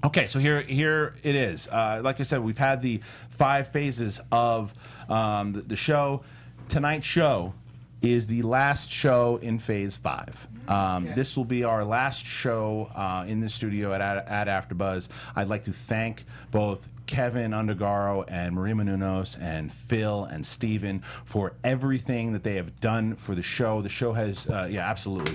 Okay, so here it is. Like I said, we've had the 5 phases of the show. Tonight's show is the last show in phase 5. This will be our last show in the studio at AfterBuzz. I'd like to thank both Kevin Undergaro and Maria Menounos and Phil and Steven for everything that they have done for the show. The show has, yeah, absolutely.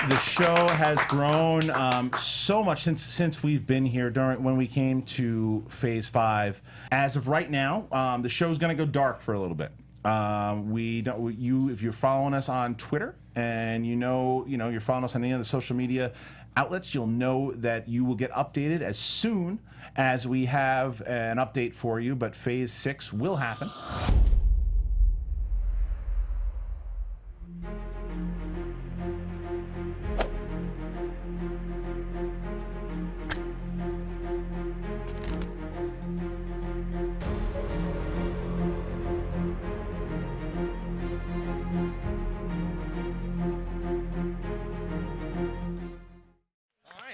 The show has grown so much since we've been here when we came to Phase 5. As of right now, the show's going to go dark for a little bit. If you're following us on Twitter and you're following us on any of the social media outlets, you'll know that you will get updated as soon as we have an update for you. But Phase 6 will happen.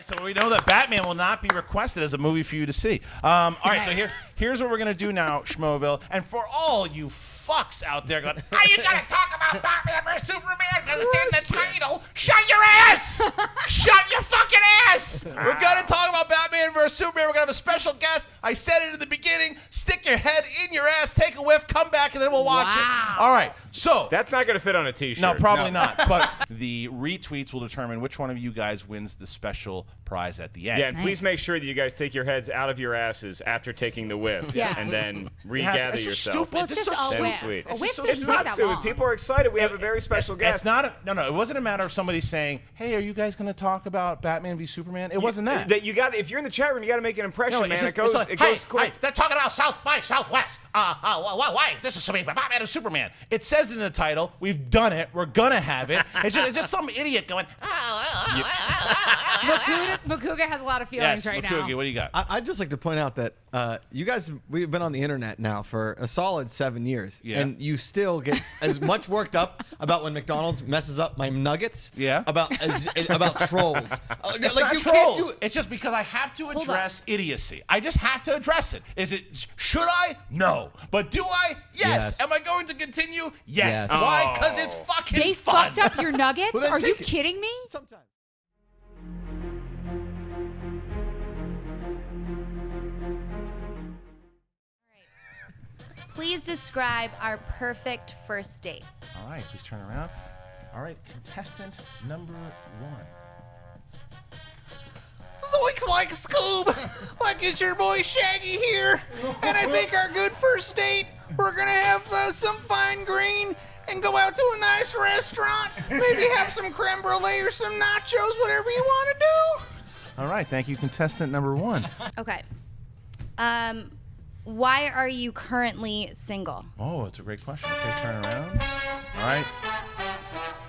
So we know that Batman will not be requested as a movie for you to see. All right, so here's what we're going to do now, Schmoeville. And for all you fucks out there going, how you going to talk about Batman vs. Superman because it's in the title? Shut your ass! Shut your fucking ass! We're going to talk about Batman vs. Superman. We're going to have a special guest. I said it in the beginning. Stick your head in your ass, take a whiff, come back, and then we'll watch it. All right, so. That's not going to fit on a t-shirt. No, probably not. But the retweets will determine which one of you guys wins the special prize at the end. Yeah, and please make sure that you guys take your heads out of your asses after taking the whiff. Yeah. And then regather yourself. Well, it's just a whiff. Sweet. A whiff It's not that stupid. long. People are excited. We have a very special guest. It's not. No. It wasn't a matter of somebody saying, "Hey, are you guys going to talk about Batman v Superman?" It wasn't that. That you got. If you're in the chat room, you got to make an impression, man. It goes hey, quick. Hey, they're talking about South by Southwest. Why? This is something about Batman and Superman. It says in the title. We've done it. We're gonna have it. It's just some idiot going. Makuga has a lot of feelings right now. What do you got? I'd just like to point out that you guys, we've been on the internet now for a solid 7 years, and you still get as much worked up about when McDonald's messes up my nuggets, about trolls. It's like not you trolls. can't do it. It's just because I have to address idiocy. I just have to address it. Should I? No. But do I? Yes. Am I going to continue? Yes. Why? Because it's fucking They fun. fucked up your nuggets? Well, Are you kidding me? Sometimes. Please describe our perfect first date. All right, please turn around. All right, contestant number 1. Zoinks like Scoob! Like it's your boy Shaggy here, and I think our good first date, we're gonna have some fine green and go out to a nice restaurant, maybe have some creme brulee or some nachos, whatever you want to do. All right, thank you, contestant number 1. Okay. Why are you currently single? Oh, it's a great question. Okay, turn around. All right.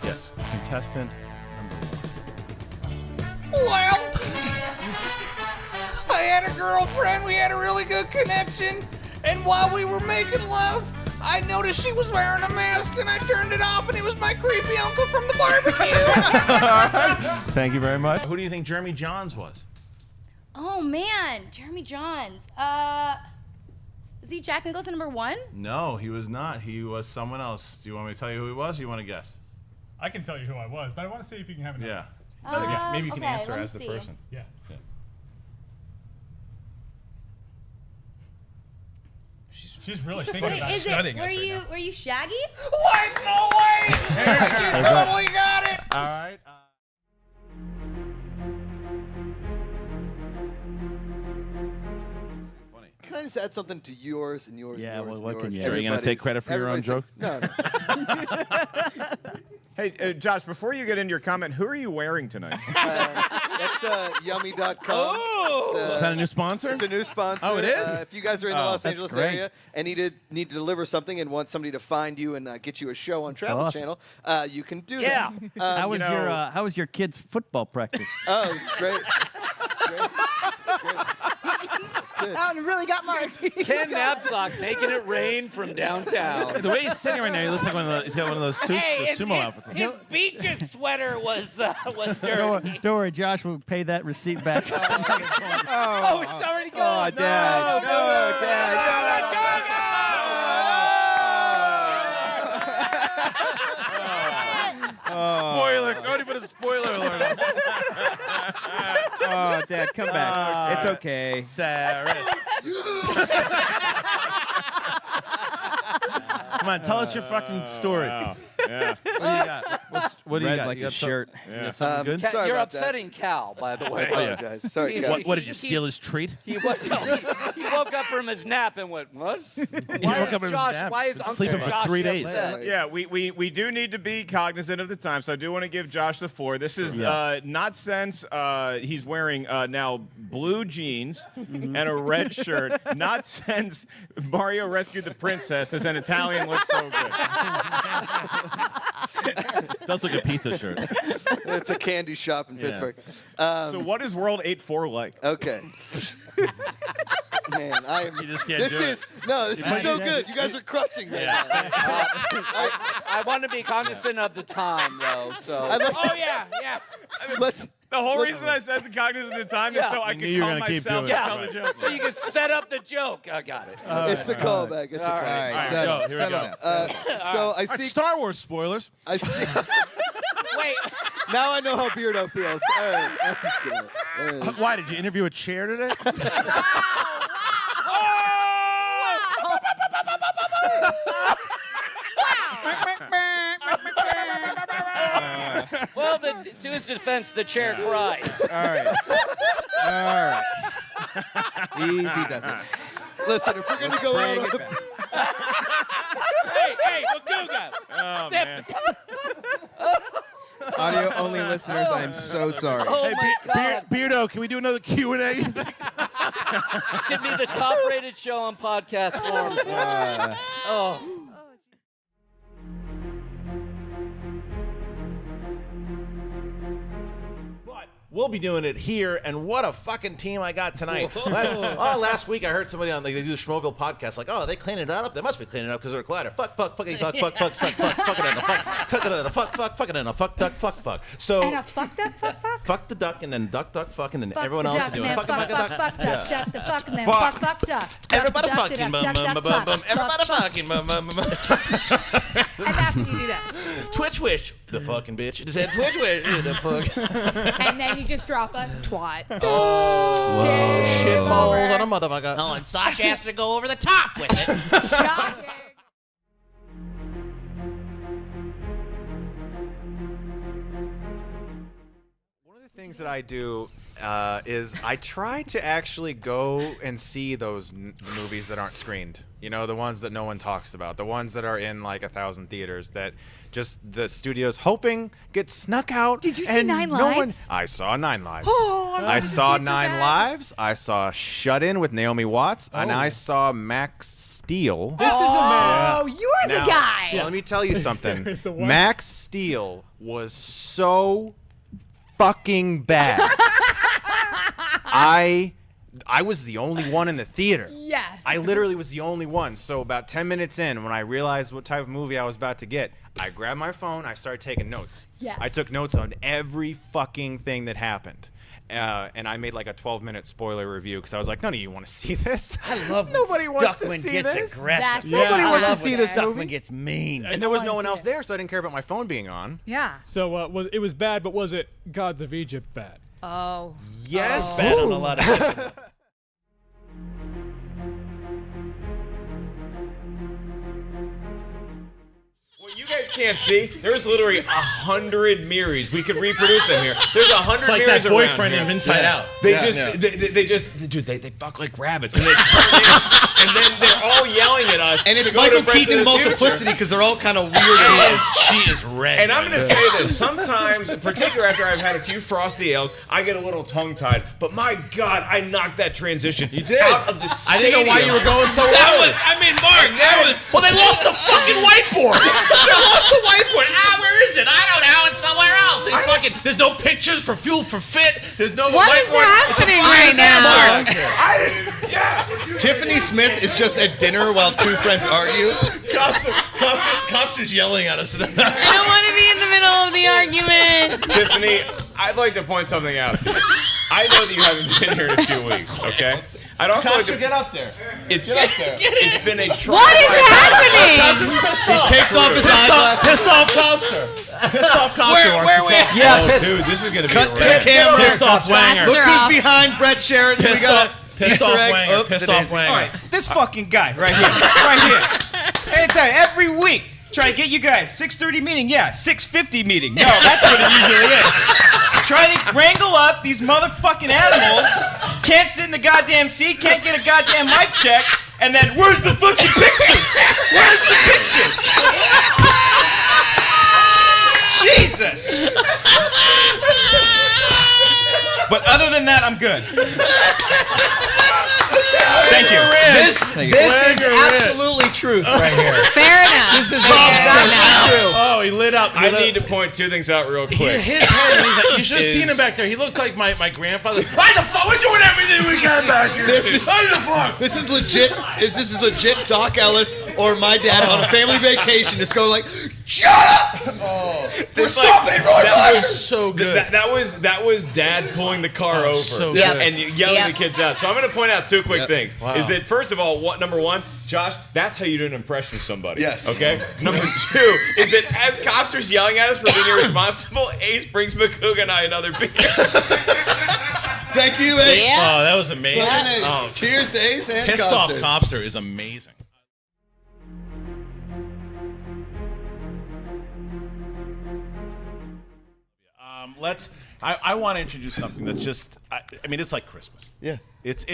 Yes, contestant number 1. Well, I had a girlfriend, we had a really good connection, and while we were making love, I noticed she was wearing a mask, and I turned it off, and it was my creepy uncle from the barbecue. All right. Thank you very much. Who do you think Jeremy Johns was? Oh, man. Jeremy Johns. Is he Jack Nicholson number 1? No, he was not. He was someone else. Do you want me to tell you who he was, or you want to guess? I can tell you who I was, but I want to see if you can have an Yeah. guess. Maybe you can okay, answer let me as the see. person. Yeah. She's really thinking about studying us right now. Were you Shaggy? What? No way! You totally got it! All right. Can I just add something to yours and yours and yours and yours? Sure, are you going to take credit for your own joke? No. Hey, Josh, before you get into your comment, who are you wearing tonight? That's yummy.com. Oh! Is that a new sponsor? It's a new sponsor. Oh, it is? If you guys are in the Los Angeles area and need to deliver something and want somebody to find you and get you a show on Travel Channel, you can do that. How was your kids' football practice? Oh, it's great. It's great. It's great. It's out and really got Mark. Ken Knapsack making it rain from downtown. The way he's sitting right now, he looks like he's got one of those suits, the sumo outfits. His Beaches sweater was dirty. Don't worry, Josh will pay that receipt back. Oh, it's already gone. Oh, Dad. No, Dad. Spoiler. Nobody put a spoiler alert on. Oh, Dad, come back. It's okay. Sarah. Come on, tell us your fucking story. Wow. Yeah. What do you got? What do you Red got? like You got a shirt. You got something good? Sorry You're about that. upsetting Cal, by the way. I apologize. Sorry, Cal. What did you steal his treat? He woke up from his nap and went, what? He woke up from his nap. Why is Been Uncle sleeping for Josh 3 days. upset? Yeah, we do need to be cognizant of the time, so I do want to give Josh the floor. This is not since he's wearing now blue jeans and a red shirt. Not since Mario Rescued the Princess has an Italian look so good. Does look a pizza shirt. It's a candy shop in Pittsburgh. So what is World 8-4 like? Okay. Man, I am. You just can't This do it. is this is so good. You guys are crushing me. I want to be cognizant of the time, though. So. I'd like to- yeah. Let's. The whole reason I said the cognizant of the time is so I knew could you were calm gonna keep myself doing and it. tell the joke. So you can set up the joke. I got it. It's a callback. It's a All callback. right. All right, here we go. So I All right, see. Star Wars spoilers. I see. Wait. Now I know how Beardo feels. All right. I'm just kidding. All right. Why, did you interview a chair today? Well, to his defense, the chair cried. All right. Easy does it. Listen, if we're gonna go out on a Hey, Maguga. Oh, Sip. man. Audio only listeners, I am so sorry. Oh my God. Beardo, can we do another Q&A? Could be the top-rated show on podcast form. Oh. We'll be doing it here, and what a fucking team I got tonight. Last week I heard somebody on they do the Schmoville podcast like, oh, they cleaning it up. They must be cleaning it up because they're a collider. Fuck, suck, fuck, fuck it in a fuck, tuck it in a fuck it in a fuck, duck, fuck. So And a fucked up fuck. fuck the duck, and then duck, fuck, and then Fuck everyone the else duck, is doing and fuck, then duck. fuck, duck, the fuck, and then Fuck. fuck, duck. Everybody's Duck, fucking, duck, duck, duck, fuck, everybody fuck. fucking, And that's when you do this. Twitch wish, the fucking bitch. Just said Twitch wish, the fuck. And then you just drop a twat. Whoa, shit balls on a motherfucker. Oh, and Sasha has to go over the top with it. Shocking. Things that I do is I try to actually go and see those movies that aren't screened. You know, the ones that no one talks about, the ones that are in like 1,000 theaters that just the studio's hoping get snuck out. Did you see and Nine no one- Lives? I saw 9 Lives. Oh, I I wanted to see saw it so 9 bad. Lives. I saw Shut In with Naomi Watts, and I saw Max Steel. This is a man. Oh, you are Now, the guy. Let me tell you something. The what? Max Steel was so fucking bad. I was the only one in the theater. Yes. I literally was the only one. So about 10 minutes in, when I realized what type of movie I was about to get, I grabbed my phone. I started taking notes. Yes. I took notes on every fucking thing that happened. And I made like a 12-minute spoiler review because I was like, none of you want to see this. I love Nobody when wants to Stuckman see gets this. aggressive. Nobody I wants to love see when this Stuckman movie. gets mean. And there was no one else there, so I didn't care about my phone being on. Yeah. So it was bad, but was it Gods of Egypt bad? Oh. Yes. Bad on a lot of different. What you guys can't see, there's literally 100 mirrors. We could reproduce them here. There's 100 It's like mirrors that boyfriend around in here. Inside Out. They Yeah. dude, they fuck like rabbits, and they turn in, and then they're all yelling at us. And it's to go to Michael Friends Keaton in of the Future. Multiplicity because they're all kind of weird. She is red. And I'm going to say this. Sometimes, particularly after I've had a few frosty ales, I get a little tongue-tied. But my God, I knocked that transition out of the I stadium. didn't know why you were going so That early. was, I mean, Mark, that was... Well, they lost the fucking whiteboard. They lost the whiteboard. Where is it? I don't know. It's somewhere else. There's no pictures for Fuel for Fit. There's no What is whiteboard. happening It's a right now? Mark, I didn't... Tiffany Smith is just at dinner while two friends argue. Copster's yelling at us. I don't want to be in the middle of the argument. Tiffany, I'd like to point something out to you. I know that you haven't been here in a few weeks, okay? I'd also like to get up there. It's been a What is happening? He takes off his eyeglasses. Pissed off Copster. Pissed off Copster. Where we? Yeah, dude, this is gonna be Cut a to the wreck. camera. Pissed off Wanger. Look who's behind Brett Sheridan. We got a Pissed Easter off egg. Wanger. Oh, Pissed it off is. Wanger. All right, this fucking guy right here, right here. And it's every week try to get you guys 6:30 meeting, 6:50 meeting. No, that's what it usually is. Try to wrangle up these motherfucking animals. Can't sit in the goddamn seat. Can't get a goddamn mic check. And then where's the fucking pictures? Where's the pictures? Jesus. But other than that, I'm good. Thank you. This is absolutely truth right here. Fair enough. This is exactly true. Oh, he lit up. I need to point two things out real quick. His head, he's like, you should have seen him back there. He looked like my grandfather. Why the fuck? We're doing everything we can back here. This is legit. This is legit. Doc Ellis or my dad on a family vacation just go like, shut up! We're stopping That was so good. That was Dad pulling the car over so good. and yelling the kids out. So I'm going to point out two quick things. Wow. Is that first of all, number one, Josh, that's how you do an impression of somebody. Yes. Okay. Number two is that as Copster's yelling at us for being irresponsible, Ace brings McCouga and I another beer. Thank you, Ace. Yeah. Oh, that was amazing. Look at Ace. Cheers to Ace and Pissed off Copster. Copster is amazing. I want to introduce something that's just. I mean, it's like Christmas. Yeah. It's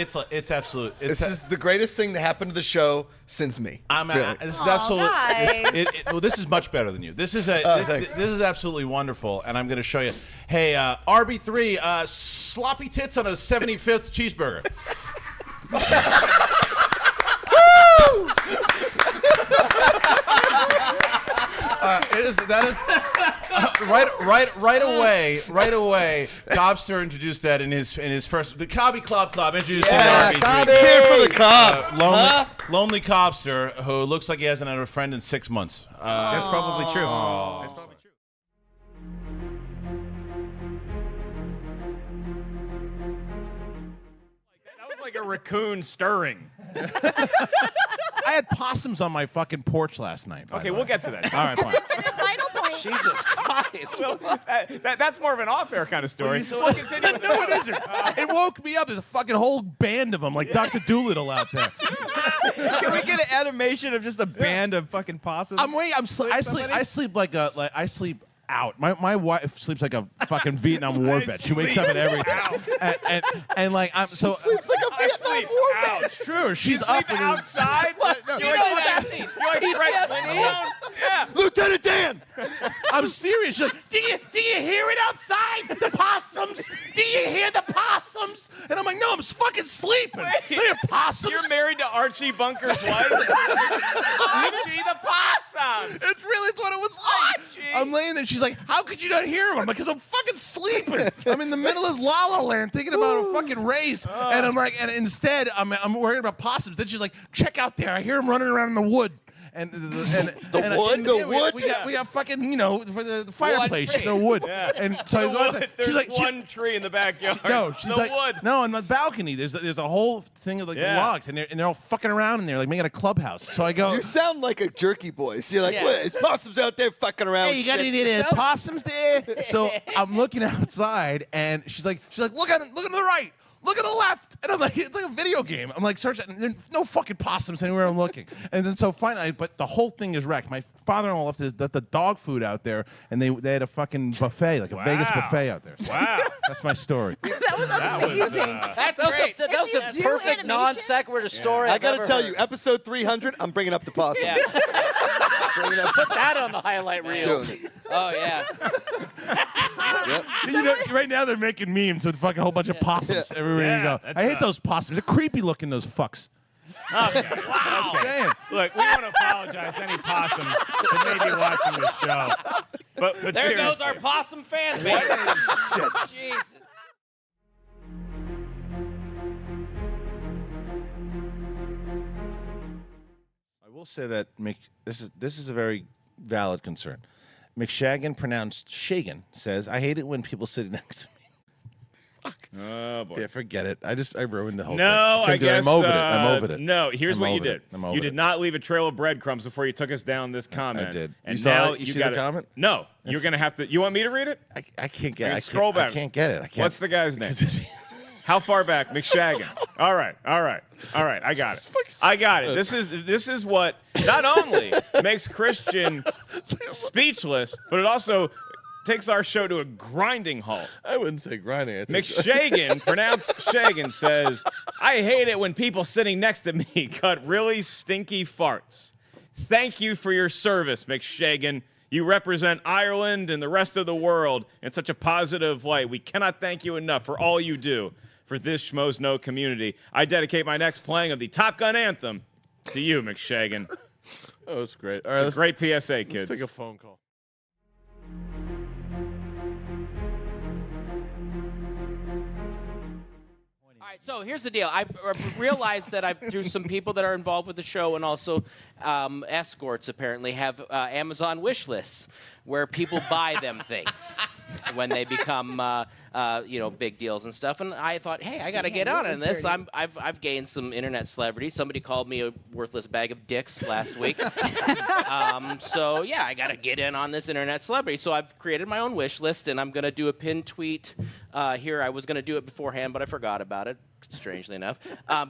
absolute. This is the greatest thing to happen to the show since me. This is absolutely. guys. Well, this is much better than you. This is thanks. this is absolutely wonderful, and I'm going to show you. Hey, RB3, sloppy tits on a 75th cheeseburger. Right away. Cobster introduced that in his first the Cobby Club introducing RB3. It's here for the Cobb. Lonely Cobster who looks like he hasn't had a friend in 6 months. That's probably true. That's probably true. That was like a raccoon stirring. I had possums on my fucking porch last night. Okay, we'll get to that. All right, fine. The final point. Jesus Christ. Well, that's more of an off-air kind of story. So we'll continue with No, it isn't. It woke me up. There's a fucking whole band of them, like Dr. Doolittle out there. Can we get an animation of just a band of fucking possums? I sleep out. My wife sleeps like a fucking Vietnam War vet. She wakes up at every and like I'm so Sleeps like a Vietnam War vet. It's true. She's sleep up and outside. No, You know what's happening? Yeah. Lieutenant Dan. I'm serious. She's like, do you hear it outside? The possums. Do you hear the possums? And I'm like, no, I'm fucking sleeping. They hear possums. You're married to Archie Bunker's wife. Archie the possum. It's what it was like. I'm laying there. She's like, how could you not hear him? I'm like, because I'm fucking sleeping. I'm in the middle of La La Land thinking about a fucking race. And I'm like, and instead, I'm worried about possums. Then she's like, check out there. I hear him running around in the wood. And The wood? The wood? We got fucking, for the fireplace, tree. the wood. And so I go out there. There's She's like, one tree in the backyard. she's the like, wood. no, on the balcony. There's a whole thing of like logs, and they're all fucking around in there, like making a clubhouse. So I go, You sound like a jerky boy. So you're like, what? There's possums out there fucking around. hey, you got shit. any possums there? So I'm looking outside, and she's like, look to the right. Look at the left. And I'm like, it's like a video game. I'm like, searching. And there's no fucking possums anywhere I'm looking. And then so finally, but the whole thing is wrecked. My father-in-law left the dog food out there, and they had a fucking buffet, like a Vegas buffet out there. Wow. That's my story. That was amazing. That's great. That was If a you do perfect animation- non sequitur story. I I've got to ever tell heard. you, episode 300, I'm bringing up the possum. Yeah. Bringing up Put that on the highlight reel. doing it. Oh yeah. Right now they're making memes with fucking whole bunch of possums everywhere you go. I hate those possums. They're creepy looking, those fucks. Okay. I'm saying. Look, we want to apologize to any possums that may be watching this show. But There seriously. goes our possum fan base. Jesus. will say that this is a very valid concern. McShagan, pronounced Shagan, says, "I hate it when people sitting next to me." Fuck. Oh boy. Yeah, forget it. I ruined the whole No, thing. I guess I'm over it. I'm over it. No, here's what you did. You did it. not leave a trail of breadcrumbs before you took us down this comment. I did. And You saw now it? You you see got the comment? No, you're gonna have to. You want me to read it? I can't get it. Scroll back. I can't get it. I can't. What's the guy's name? How far back? McShagan. All right. I got it. This is what not only makes Christian speechless, but it also takes our show to a grinding halt. I wouldn't say grinding. McShagan, pronounced Shagan, says, "I hate it when people sitting next to me cut really stinky farts. Thank you for your service, McShagan. You represent Ireland and the rest of the world in such a positive light. We cannot thank you enough for all you do for this Schmoes Know community. I dedicate my next playing of the Top Gun anthem to you, McShagan." That was great. All right, it's a great PSA, kids. Let's take a phone call. So here's the deal. I've realized that through some people that are involved with the show and also escorts apparently have Amazon wish lists where people buy them things when they become big deals and stuff. And I thought, hey, I got to get on this. I've gained some internet celebrity. Somebody called me a worthless bag of dicks last week. So yeah, I got to get in on this internet celebrity. So I've created my own wish list, and I'm going to do a pinned tweet here. I was going to do it beforehand, but I forgot about it, strangely enough.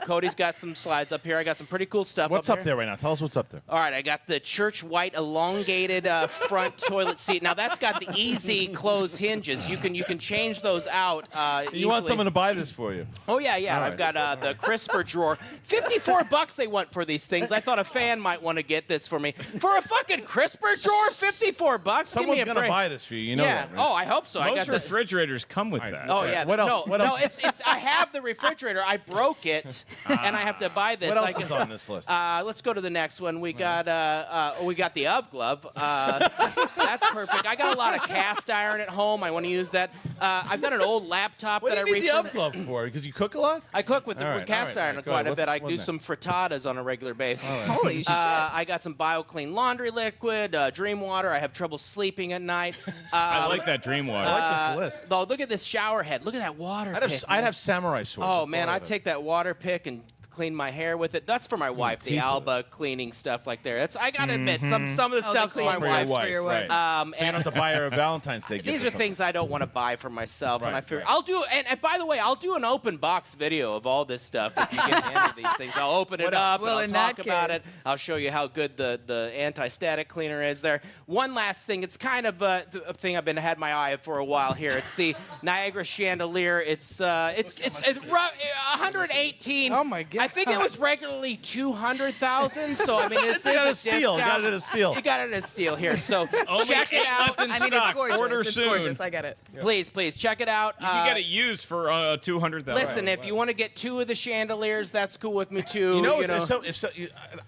Cody's got some slides up here. I got some pretty cool stuff What's up up there right now? Tell us what's up there. All right, I got the church white elongated front toilet seat. Now that's got the easy closed hinges. You can change those out You want easily. someone to buy this for you? Oh yeah. All I've right. got the crisper drawer. $54 they want for these things. I thought a fan might want to get this for me. For a fucking crisper drawer, $54. Someone's Give me a gonna break. buy this for you. You know yeah. that, right? Oh, I hope so. I Most got the refrigerators come with that. Oh yeah. What else? No, What else? no, it's I have the refrigerator. I broke it, and I have to buy this. What else I is on this list? Let's go to the next one. We got the UV glove. That's perfect. I got a lot of cast iron at home. I want to use that. I've got an old laptop What that do I you need the refurbed. UV glove for? Because you cook a lot? I cook with, All right, with cast all right, iron all right, go quite ahead. a bit. I What's do next? some frittatas on a regular basis. All right. Holy shit. I got some BioClean laundry liquid, Dream Water. I have trouble sleeping at night. I like that dream water. I like this list. Though, look at this shower head. Look at that water pick. I'd have samurai swords. Oh That's man, all I I'd have. take that water pick and clean my hair with it. That's for my wife, the Alba cleaning stuff like there. I gotta admit, some of the stuff's for my For your wife. wife, for your wife. right. So you don't have to buy her a Valentine's Day gift. These or are something. things I don't want to buy for myself, and Right, I figure right. I'll do. And by the way, I'll do an open box video of all this stuff. If you get into these things, I'll open it up Well, and in I'll talk that about case- it. I'll show you how good the anti-static cleaner is there. One last thing, it's kind of a thing I've had my eye for a while here. It's the Niagara chandelier. It's 118. Oh my God. I think it was regularly 200,000. So I mean, it's got a a steal. discount. Got it at a steal. You got it at a steal here. So Only check it 8 out. left in I mean, it's stock. gorgeous. Order It's soon. gorgeous. I get it. Please check it out. You can get it used for $200,000. Listen, if you want to get 2 of the chandeliers, that's cool with me too. You know,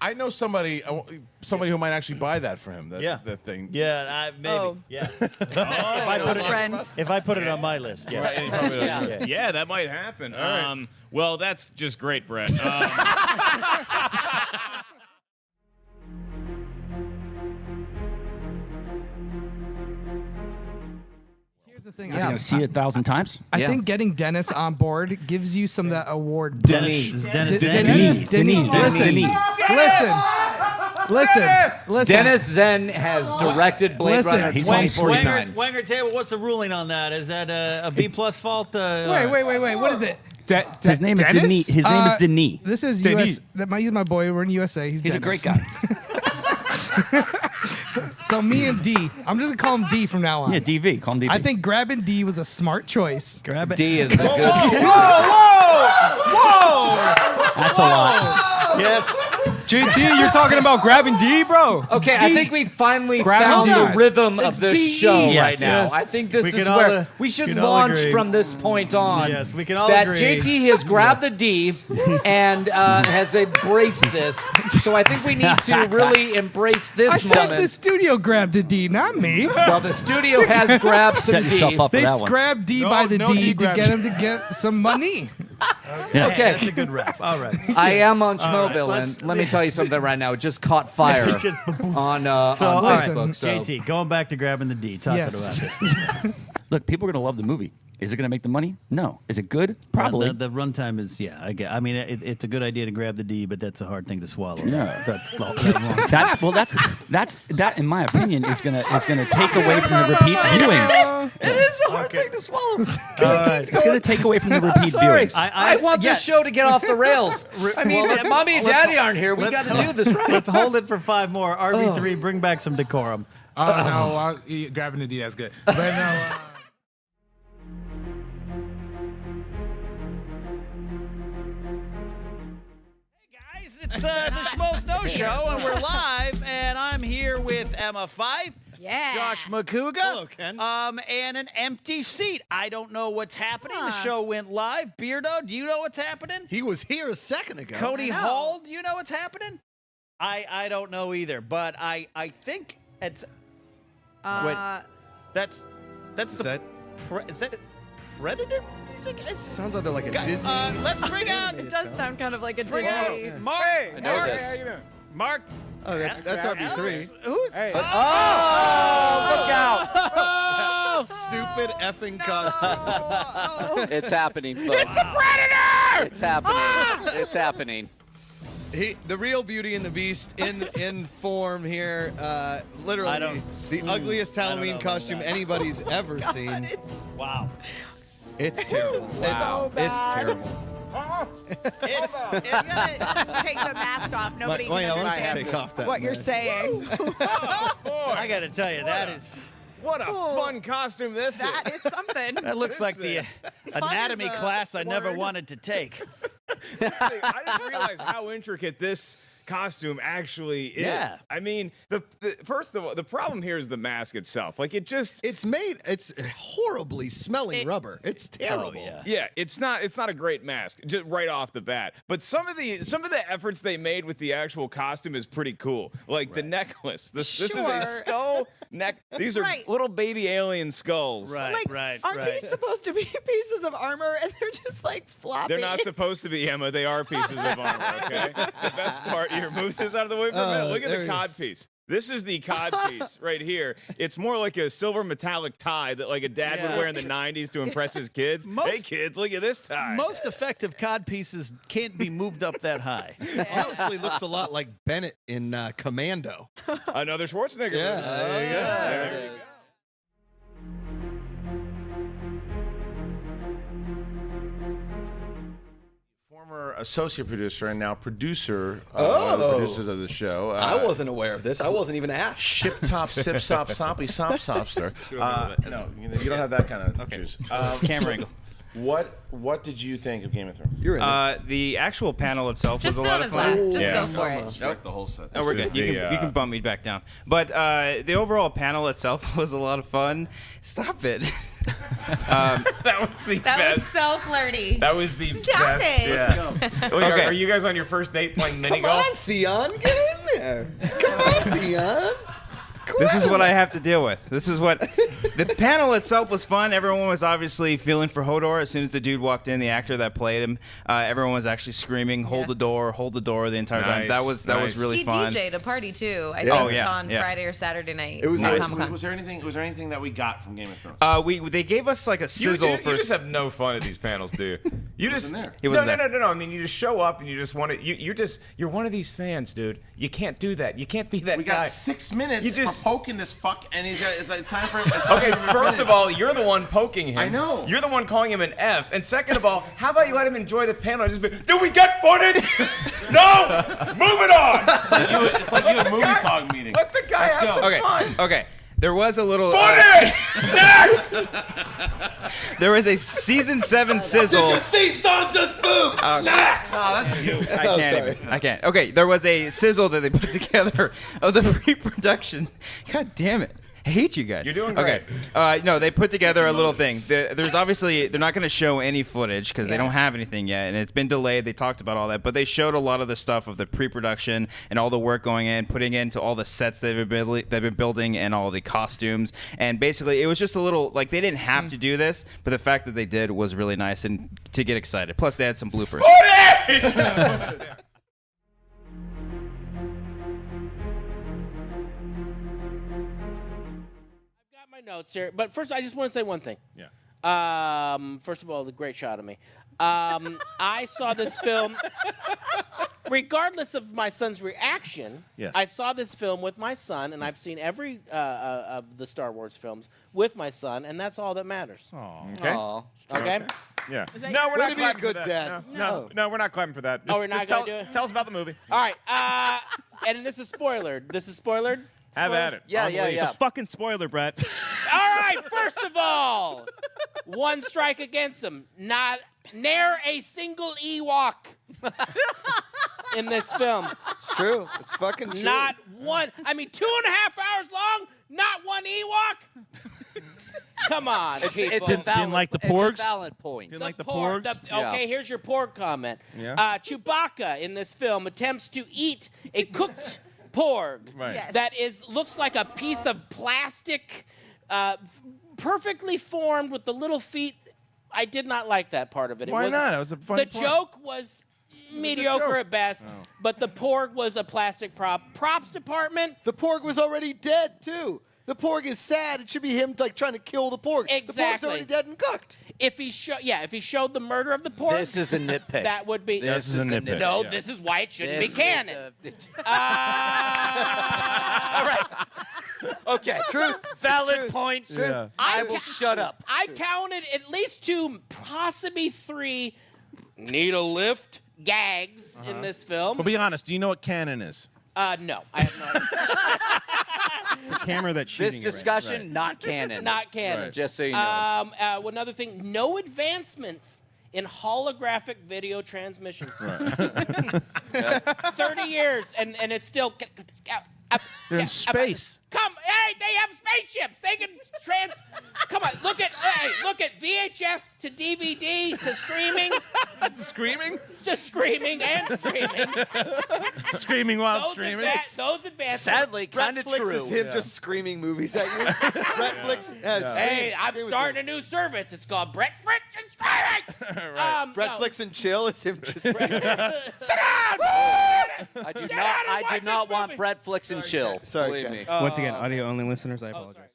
I know somebody who might actually buy that for him. That thing. Yeah, maybe. Oh. Yeah. Friend. If I put it on my list, yeah. Right, and he probably does. Yeah, that might happen. All right. Well, that's just great, Brett. Here's the thing. Is he going to see it 1,000 times? I think getting Dennis on board gives you some of that award. Dennis. push. Dennis. Dennis. Listen. Dennis Zen has directed Blade Runner He's 2049. Wanger table, what's the ruling on that? Is that a B+ fault? Wait. What is it? His name is Denis. His name is Denis. This is Denis. US. He's my boy. We're in USA. He's a Dennis. great guy. So me and D, I'm just gonna call him D from now on. Yeah, DV. Call him DV. I think grabbing D was a smart choice. Grab it. D is a good. Whoa! That's a lot. Yes. JT, you're talking about grabbing D, bro. Okay, I think we finally Grab found it. the rhythm of this DE. show Yes, right now. yes. I think this We is can all, where we should can all launch agree. from this point on. Yes, we can all that agree. JT has grabbed the D and has embraced this. So I think we need to really embrace this I said moment. the studio grabbed the D, not me. Well, the studio has grabbed some Set yourself D. up for They that one. grabbed D No, by the no D D to grabs. get him to get some money. Yeah. Okay. That's a good wrap. All right. I am on All right, Schmoeville, let's- and let me tell you something right now. It just caught fire on all right, Facebook. So. JT, going back to grabbing the D, talking about this. Look, people are going to love the movie. Is it going to make the money? No. Is it good? Probably. The runtime is, I mean, it's a good idea to grab the D, but that's a hard thing to swallow. Yeah. That's that in my opinion is gonna take away from the repeat viewings. It is a hard thing to swallow. It's gonna take away from the repeat Sorry. viewings. I want this show to get off the rails. I mean, mommy and daddy aren't here. We got to do this right. Let's hold it for 5 more. RB3, bring back some decorum. No, grabbing the D, that's good. But no. It's the Schmoes Know Show, and we're live, and I'm here with Emma Fife, Josh McCouga, hello, Ken, and an empty seat. I don't know what's happening. The show went live. Beardo, do you know what's happening? He was here a second ago. Cody Hall, do you know what's happening? I don't know either, but I think it's. Wait, that's Is that is that Predator music? sounds like a Disney? Let's bring out. It does sound kind of like a Bring out Disney. Mark. I know this. Mark. Oh, that's RB3. Who's? Look out! Stupid effing costume. It's happening, folks. It's the Predator! It's happening. It's happening. The real Beauty and the Beast in form here. Literally the ugliest Halloween costume anybody's ever seen. Wow. It's terrible. So bad. It's terrible. You gotta take the mask off. Nobody Why can don't you understand take off that what you're mask? saying. I got to tell you, that is. What a fun costume this is. That is something. That looks like the anatomy is a class I never word. wanted to take. I didn't realize how intricate this costume actually is. Yeah. I mean, first of all, the problem here is the mask itself. Like it's horribly smelling rubber. It's terrible. Yeah, it's not a great mask just right off the bat. But some of the efforts they made with the actual costume is pretty cool. Like the necklace. This is a skull neck. These are little baby alien skulls. Aren't these supposed to be pieces of armor and they're just like floppy? They're not supposed to be, Emma. They are pieces of armor, okay? The best part, here, move this out of the way for a minute. Look at the cod piece. This is the cod piece right here. It's more like a silver metallic tie that like a dad would wear in the 90s to impress his kids. Hey, kids, look at this tie. Most effective cod pieces can't be moved up that high. It honestly looks a lot like Bennett in Commando. Another Schwarzenegger. Yeah, there you go. There you go. Former associate producer and now producer of the producers of the show. I wasn't aware of this. I wasn't even asked. Ship top, sip sop, soppy sop sopster. No, you don't have that kind of juice. Camera angle. What did you think of Game of Thrones? You're in The actual panel itself Just was sit a on lot of his fun. lap. Just Yeah. go for it. Nope. The whole set. Oh, we're good. You can bump me back down. But the overall panel itself was a lot of fun. Stop it. That was the That best. was so flirty. That was the Stop best. it. Yeah. Wait, Okay. Are you guys on your first date playing mini Come golf? on, Theon, get in there. Come on, Theon. This is what I have to deal with. This is what the panel itself was fun. Everyone was obviously feeling for Hodor as soon as the dude walked in, the actor that played him. Everyone was actually screaming, "Hold the door, hold the door!" the entire time. That was really He fun. DJ'd a party too. I Yeah. think Oh, on yeah. Friday or Saturday night. It was at nice. Comic-Con. Was there anything that we got from Game of Thrones? They gave us like a You sizzle for. just have no fun at these panels, do you? You just there. He wasn't there. no. I mean, you just show up and you just want to. You're one of these fans, dude. You can't do that. You can't be that We guy. got 6 minutes You just- for poking this fuck, and it's time for. Okay, first of all, you're the one poking him. I know. You're the one calling him an F. And second of all, how about you let him enjoy the panel and just be, do we get footage? No! Moving on! It's like you at movie talk meetings. Let the guy have some fun. Okay. There was a little. Footage! Next! There was a season 7 sizzle. Did you see Sansa's boobs? Next! That's you. I can't. Okay, there was a sizzle that they put together of the pre-production. God damn it. I hate you guys. You're doing great. Okay. No, they put together a little thing. There's obviously, they're not going to show any footage because they don't have anything yet, and it's been delayed. They talked about all that, but they showed a lot of the stuff of the pre-production and all the work going in, putting into all the sets they've been building and all the costumes. And basically, it was just a little, like, they didn't have to do this, but the fact that they did was really nice and to get excited. Plus, they had some bloopers. My notes here, but first I just want to say one thing. Yeah. First of all, the great shot of me. I saw this film, regardless of my son's reaction. Yes. I saw this film with my son, and I've seen every of the Star Wars films with my son, and that's all that matters. Okay. Okay. Yeah. Way No, we're to not be a clapping good for that. dad. No, we're not clapping for that. Oh, we're not tell, gonna do it? Tell us about the movie. All right. And this is spoilered. This is spoilered. Have at it. Yeah, yeah, Unleash. yeah. It's a fucking spoiler, Brett. All right, first of all, one strike against him. Not ne'er a single Ewok in this film. It's true. It's fucking true. Not one. I mean, 2.5 hours long, not one Ewok? Come on, people. It's a valid, Didn't like the it's porgs? a valid point. Didn't like the porgs? Okay, here's your porg comment. Yeah. Chewbacca in this film attempts to eat a cooked porg Right. Yes. that looks like a piece of plastic, perfectly formed with the little feet. I did not like that part of it. Why not? It was a funny The part. joke was mediocre joke. at best, but the porg was a plastic prop. Props department. The porg was already dead too. The porg is sad. It should be him like trying to kill the porg. The porg's Exactly. already dead and cooked. If he showed the murder of the porg, This is a nitpick. that would be. This is a nitpick. No, Yeah. this is why it shouldn't This be canon. All right. Okay. Truth. Valid point. Yeah. I will shut up. I counted at least 2, possibly 3 needle lift gags in this film. But be honest, do you know what canon is? No, I have no idea. The camera that's shooting This it, right? discussion, not canon. Not canon. Right. Just so you know. Another thing, no advancements in holographic video transmissions. 30 years, and it's still. They're in space. Come, hey, they have spaceships. They can Come on, look at VHS to DVD to streaming. Screaming? Just screaming and streaming. Screaming while streaming. Those advancements. Sadly, kind of Netflix true. is him just screaming movies at you. Netflix has Hey, I'm starting a new service. It's called Brett Fritz and Screaming. Right. Netflix and chill is him just. Sit down. I do not want Brett Flicks and chill. Sorry, Believe Ken. me. Once again, audio-only listeners, I apologize.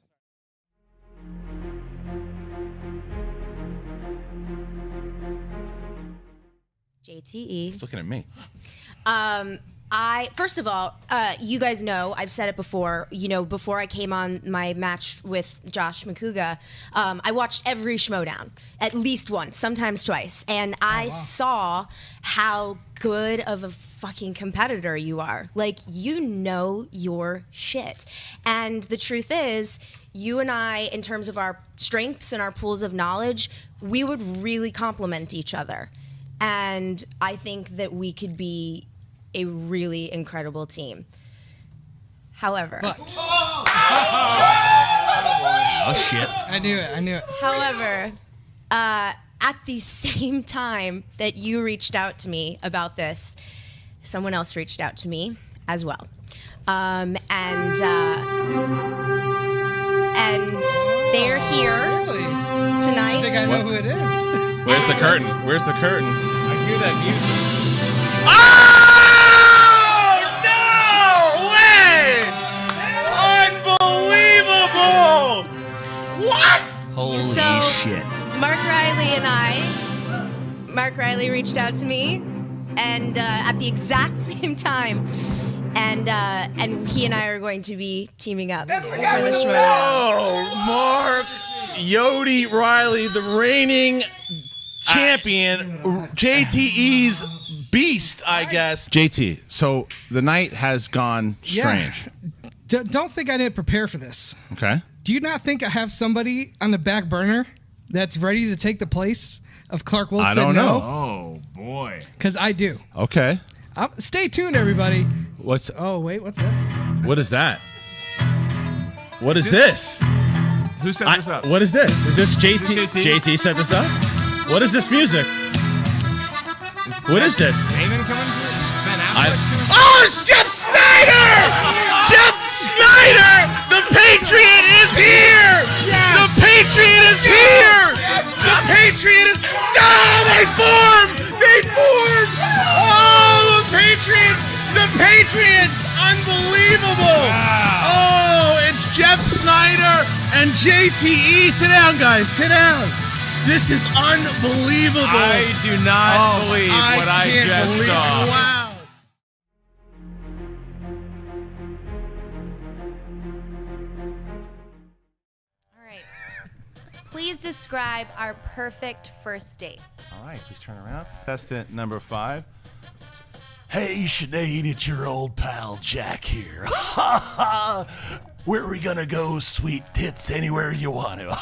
JTE. He's looking at me. First of all, you guys know, I've said it before, before I came on my match with Josh McCouga, I watched every Schmoedown, at least once, sometimes twice. And I saw how good of a fucking competitor you are. Like, you know your shit. And the truth is, you and I, in terms of our strengths and our pools of knowledge, we would really complement each other. And I think that we could be a really incredible team. However, Oh shit! I knew it. However, at the same time that you reached out to me about this, someone else reached out to me as well, and they're here tonight. I think I know who it is. Where's the curtain? Where's the curtain? I hear that music. Unbelievable! What? Holy So- shit. Mark Riley reached out to me, and at the exact same time, and he and I are going to be teaming up for the Schmoes. Oh, Mark Yodi Riley, the reigning champion, JTE's beast, I guess. JT, so the night has gone strange. Yeah. Don't think I didn't prepare for this. Okay. Do you not think I have somebody on the back burner that's ready to take the place of Clark Wolf? I don't know. Oh boy. Because I do. Okay. Stay tuned, everybody. What's? Oh wait, what's this? What is that? What is this? Who set this up? What is this? Is this JT? Is this JT? JT set this up? What is this music? What is this? Damon coming? Ben Affleck? Oh, it's Jeff Snyder! Jeff Snyder! The Patriot is here! The Patriot is here! The Patriot is... Oh, my They form! Oh, the Patriots! The Patriots! Unbelievable! Wow. Oh, it's Jeff Snyder and JTE. Sit down, guys. Sit down. This is unbelievable. I do not believe what I just saw. Wow. Please describe our perfect first date. All right, please turn around. Contestant number 5. Hey, Sinead, it's your old pal Jack here. Where are we gonna go, sweet tits? Anywhere you want to.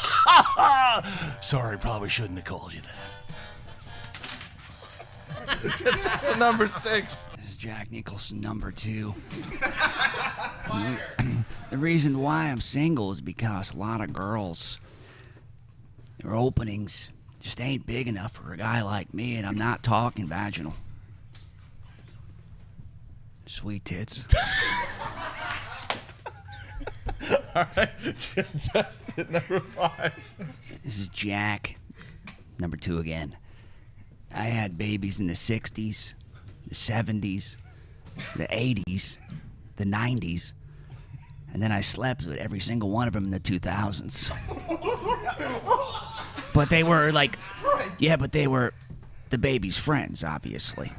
Sorry, probably shouldn't have called you that. Contestant number 6. This is Jack Nicholson, number 2. The reason why I'm single is because a lot of girls, their openings just ain't big enough for a guy like me, and I'm not talking vaginal. Sweet tits. All right, contestant number 5. This is Jack, number 2 again. I had babies in the 60s, the 70s, the 80s, the 90s, and then I slept with every single one of them in the 2000s. But they were but they were the baby's friends, obviously.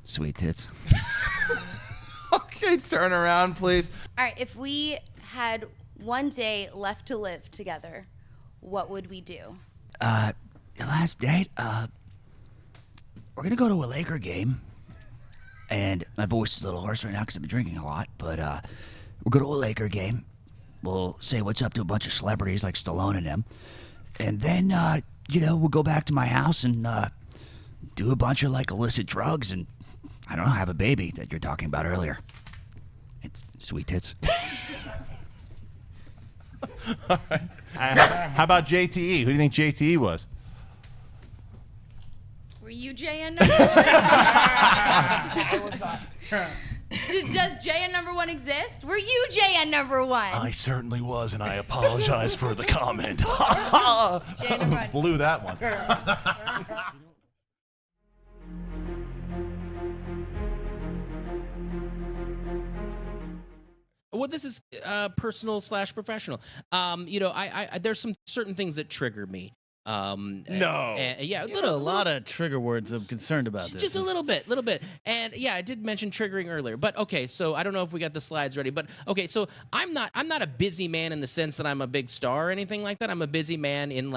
Sweet tits. Okay, turn around, please. All right, if we had one day left to live together, what would we do? The last date, we're gonna go to a Laker game. And my voice is a little hoarse right now because I've been drinking a lot, but we'll go to a Laker game. We'll say what's up to a bunch of celebrities like Stallone and them. And then, we'll go back to my house and do a bunch of illicit drugs and, I don't know, have a baby that you're talking about earlier. It's sweet tits. All right. How about JTE? Who do you think JTE was? Were you JN number 1? Does JN number 1 exist? Were you JN number 1? I certainly was, and I apologize for the comment. Blew that one. Well, this is personal/professional. There's some certain things that trigger me. Yeah, a lot of trigger words I'm concerned about this. Just a little bit. And yeah, I did mention triggering earlier. But okay, so I don't know if we got the slides ready. But okay, so I'm not a busy man in the sense that I'm a big star or anything like that. I'm a busy man in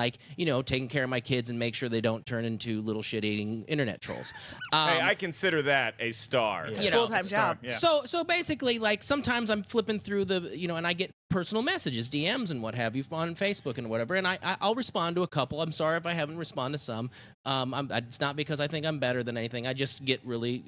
taking care of my kids and make sure they don't turn into little shit-eating internet trolls. Hey, I consider that a star. Full-time job. Yeah. So basically, sometimes I'm flipping through and I get personal messages, DMs and what have you on Facebook and whatever, and I'll respond to a couple. I'm sorry if I haven't responded to some. It's not because I think I'm better than anything. I just get really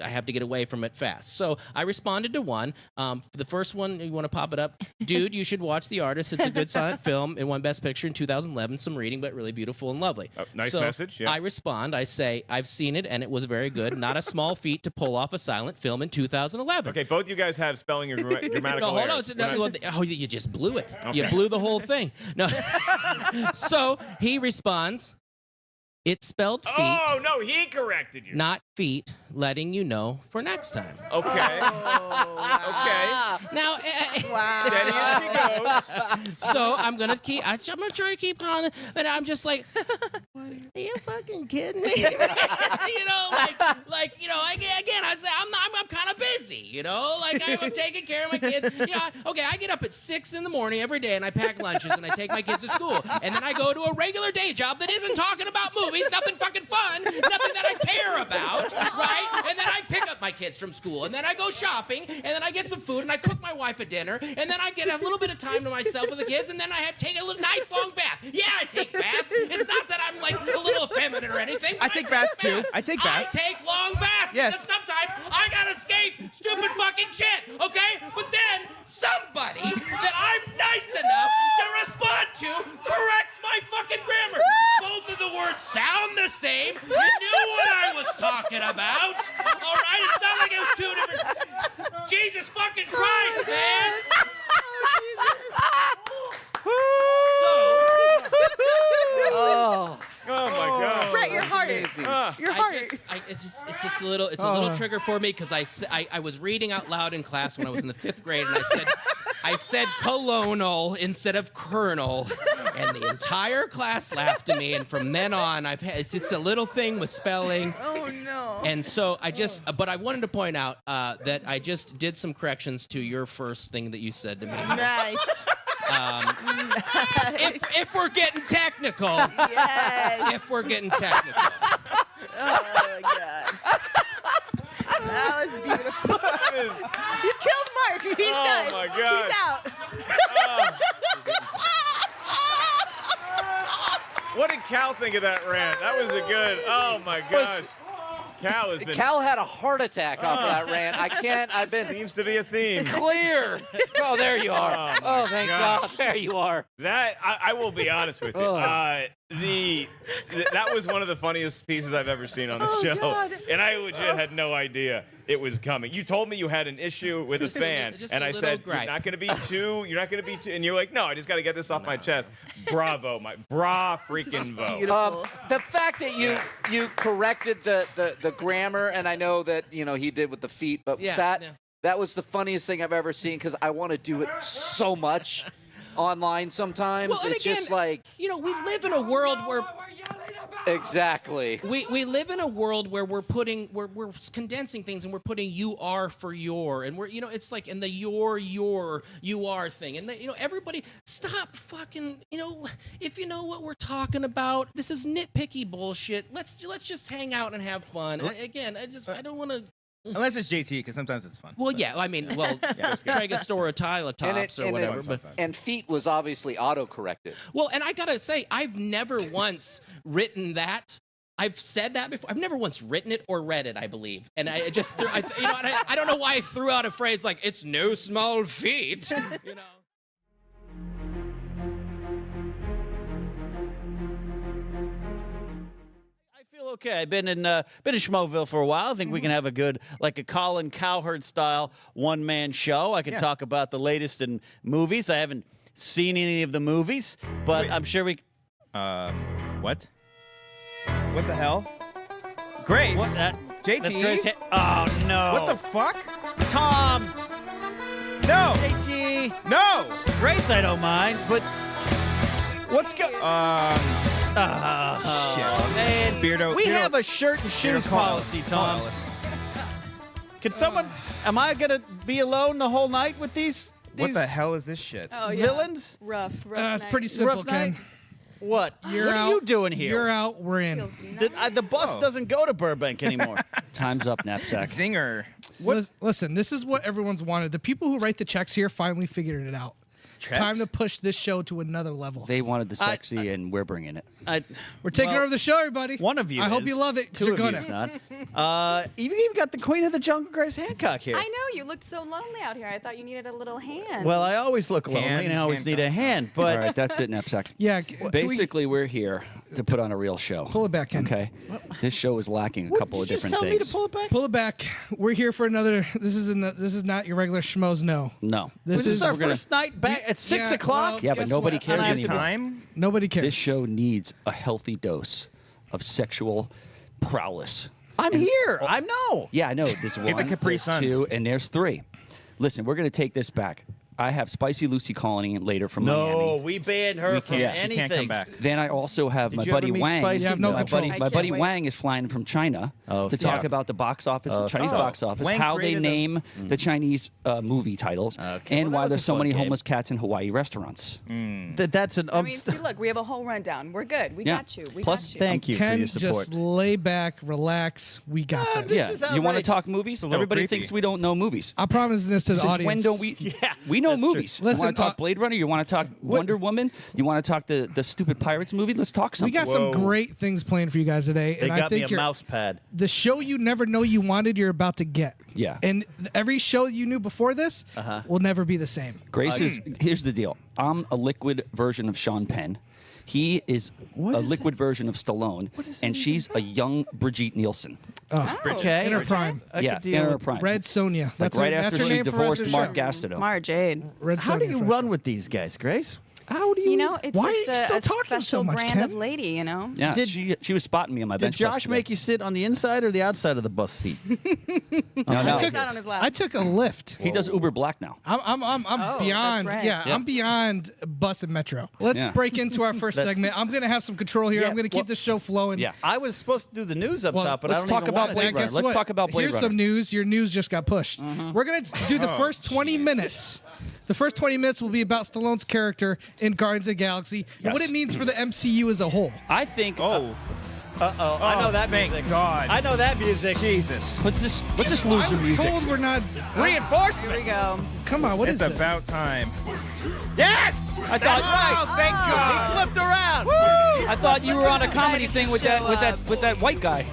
I have to get away from it fast. So I responded to one. The first one, you want to pop it up? Dude, you should watch The Artist. It's a good silent film. It won Best Picture in 2011. Some reading, but really beautiful and lovely. Nice so message. Yeah. I respond. I say, I've seen it and it was very good. Not a small feat to pull off a silent film in 2011. Okay, both you guys have spelling or grammatical errors. You just blew it. Okay. You blew the whole thing. No. So he responds, it's spelled feet. Oh, no, he corrected you. Not feet, letting you know for next time. Okay. Okay. Now, steady as she goes. So I'm gonna try to keep calling it, but I'm just like, are you fucking kidding me? Again, I say I'm kind of busy, I'm taking care of my kids. I get up at 6 in the morning every day and I pack lunches and I take my kids to school, and then I go to a regular day job that isn't talking about movies, nothing fucking fun, nothing that I care about, right? And then I pick up my kids from school, and then I go shopping, and then I get some food, and I cook my wife a dinner, and then I get a little bit of time to myself with the kids, and then I have to take a nice long bath. Yeah, I take baths. It's not that I'm a little effeminate or anything. I take baths too. I take baths. I take long baths. Yes. Because sometimes I gotta escape stupid fucking shit, okay? But then somebody that I'm nice enough to respond to corrects my fucking grammar. Both of the words sound the same. You knew what I was talking about. All right? It's not like it was two different... Jesus fucking Christ, man. Brett, you're heart. Your heart. It's just a little trigger for me because I was reading out loud in class when I was in the 5th grade, and I said colonel instead of colonel, and the entire class laughed at me. And from then on, it's just a little thing with spelling. Oh no. And so but I wanted to point out that I just did some corrections to your first thing that you said to me. Nice. If we're getting technical. Yes. If we're getting technical. Oh my God. That was beautiful. You killed Mark. He's done. Oh my God. He's out. What did Cal think of that rant? That was a good. Oh my God. Cal has been. Cal had a heart attack off of that rant. I've been. Seems to be a theme. Clear. Oh, there you are. Oh, thank God. There you are. That I will be honest with you. That was one of the funniest pieces I've ever seen on the show, God. and I legit had no idea it was coming. You told me you had an issue with a fan, and I said gripe. you're not going to be too. You're not going to be too. And you're like, no, I just got to get this off my chest. Bravo, my freaking vote. The fact that you corrected the grammar, and I know that he did with the feet, but that was the funniest thing I've ever seen because I want to do it so much online sometimes. Well, and it's again, just like we live in a world where. Exactly. We live in a world where we're condensing things and we're putting you are for your, and we're it's like in the your you are thing, and everybody stop fucking if you know what we're talking about. This is nitpicky bullshit. Let's just hang out and have fun. And again, I don't want to. Unless it's JT, because sometimes it's fun. Well, yeah, I mean, Triceratops or whatever. And feet was obviously auto-corrected. Well, and I gotta say, I've never once written that. I've said that before. I've never once written it or read it, I believe. And I just, I don't know why I threw out a phrase like, it's no small feat, Okay, I've been in Schmoville for a while. I think we can have a Colin Cowherd style one-man show. I can talk about the latest in movies. I haven't seen any of the movies, but I'm sure we. What? What the hell? Grace. What? JT. That's Grace. Oh no. What the fuck? Tom. No. JT. No. Grace, I don't mind, but what's going? Shit. Man, Beardo. We have a shirt and shoes policy, Tom. Can someone? Am I gonna be alone the whole night with these What the hell is this shit? Oh, yeah. villains? Rough It's night. pretty simple, Rough Ken. night? What? You're what out. are you doing here? You're out. We're in. The bus doesn't go to Burbank anymore. Time's up, knapsack. Zinger. Listen, this is what everyone's wanted. The people who write the checks here finally figured it out. It's time to push this show to another level. They wanted the sexy, and we're bringing it. We're taking over the show, everybody. One of you. I hope you love it. 'Cause Two you're of you gonna. not. You even got the Queen of the Jungle, Grace Hancock here. I know you looked so lonely out here. I thought you needed a little hand. Well, I always look lonely, and I always need a hand. But All right, that's it, knapsack. Yeah. Basically, we're here to put on a real show. Pull it back, Ken. Okay. This show is lacking a couple of different tell me things. to pull it back? Pull it back. We're here for another. This is not your regular Schmoes Know. No. This is our we're gonna- first night back at 6 Yeah, o'clock. well, Yeah, but guess nobody what? cares I have anymore. Time? Nobody cares. This show needs a healthy dose of sexual prowess. I'm here. I know. Yeah, I know. There's one, the Capri there's Suns. two, and there's three. Listen, we're going to take this back. I have Spicy Lucy calling in later from Miami. No, we banned her from can't- she anything. can't come back. Then I also have Did my you ever buddy meet Wang. Spicy? You have no my control. buddy, I my can't buddy wait. Wang is flying from China to talk about the box office, the Chinese box office, Wang how they created the- name the Chinese movie titles, Okay. and Well, why that was there's a so fun many game. homeless cats in Hawaii restaurants. That's an. I mean, see, look, we have a whole rundown. We're good. We Yeah. got you. We Plus, got you. Thank you for Ken, your support. just lay back, relax. We got this. Yeah, is you want to outrageous. talk movies? a little Everybody creepy. thinks we don't know movies. I promise this to the Since audience. when don't we? Yeah, we know that's true. movies. Listen, you want to talk Blade Runner? You want to talk Wonder Woman? You want to talk the stupid Pirates movie? Let's talk We something. got some great things planned for you guys today, They and I got me think a mouse pad. the show you never know you wanted, you're about to get. Yeah. And every show you knew before this will never be the same. Grace is. Here's the deal. I'm a liquid version of Sean Penn. He is a liquid version of Stallone, and she's a young Brigitte Nielsen. Okay. In her prime. I Yeah, could deal in her with- prime. Red Sonja. Like right that's after her she name for the rest divorced of the Mark show. Gastineau. Mara Jade. Red How Sonja do you for run sure. with these guys, Grace? How do you? You know, it Why are you takes still a talking so special much, brand Ken? of lady, you know? Yeah, she was spotting me on my Did bench. Josh make you sit on the inside or the outside of the bus seat? No, no. I took a lift. He does Uber Black now. I'm Oh, beyond. that's right. Yeah, Yep. I'm beyond bus and metro. Let's Yeah. break into our first segment. I'm gonna have some control here. Yeah, I'm gonna keep the show flowing. Yeah. I was supposed to do the news up top, but let's I don't talk even about want Blade it. Runner. Guess Let's what? talk about Blade Here's Runner. some news. Your news just got pushed. We're gonna do the first 20 minutes. The first 20 minutes will be about Stallone's character in Guardians of the Galaxy and what Yes. it means for the MCU as a whole. I think. Oh. Uh-oh. I know that thank music. God. I know that music. Jesus. What's this I loser was music? told we're not. Reinforcement. Here we go. Come on, what is It's this? about time. Yes! I That's thought. right. Thank God. He flipped around. I thought you were on a comedy thing with that with that white guy.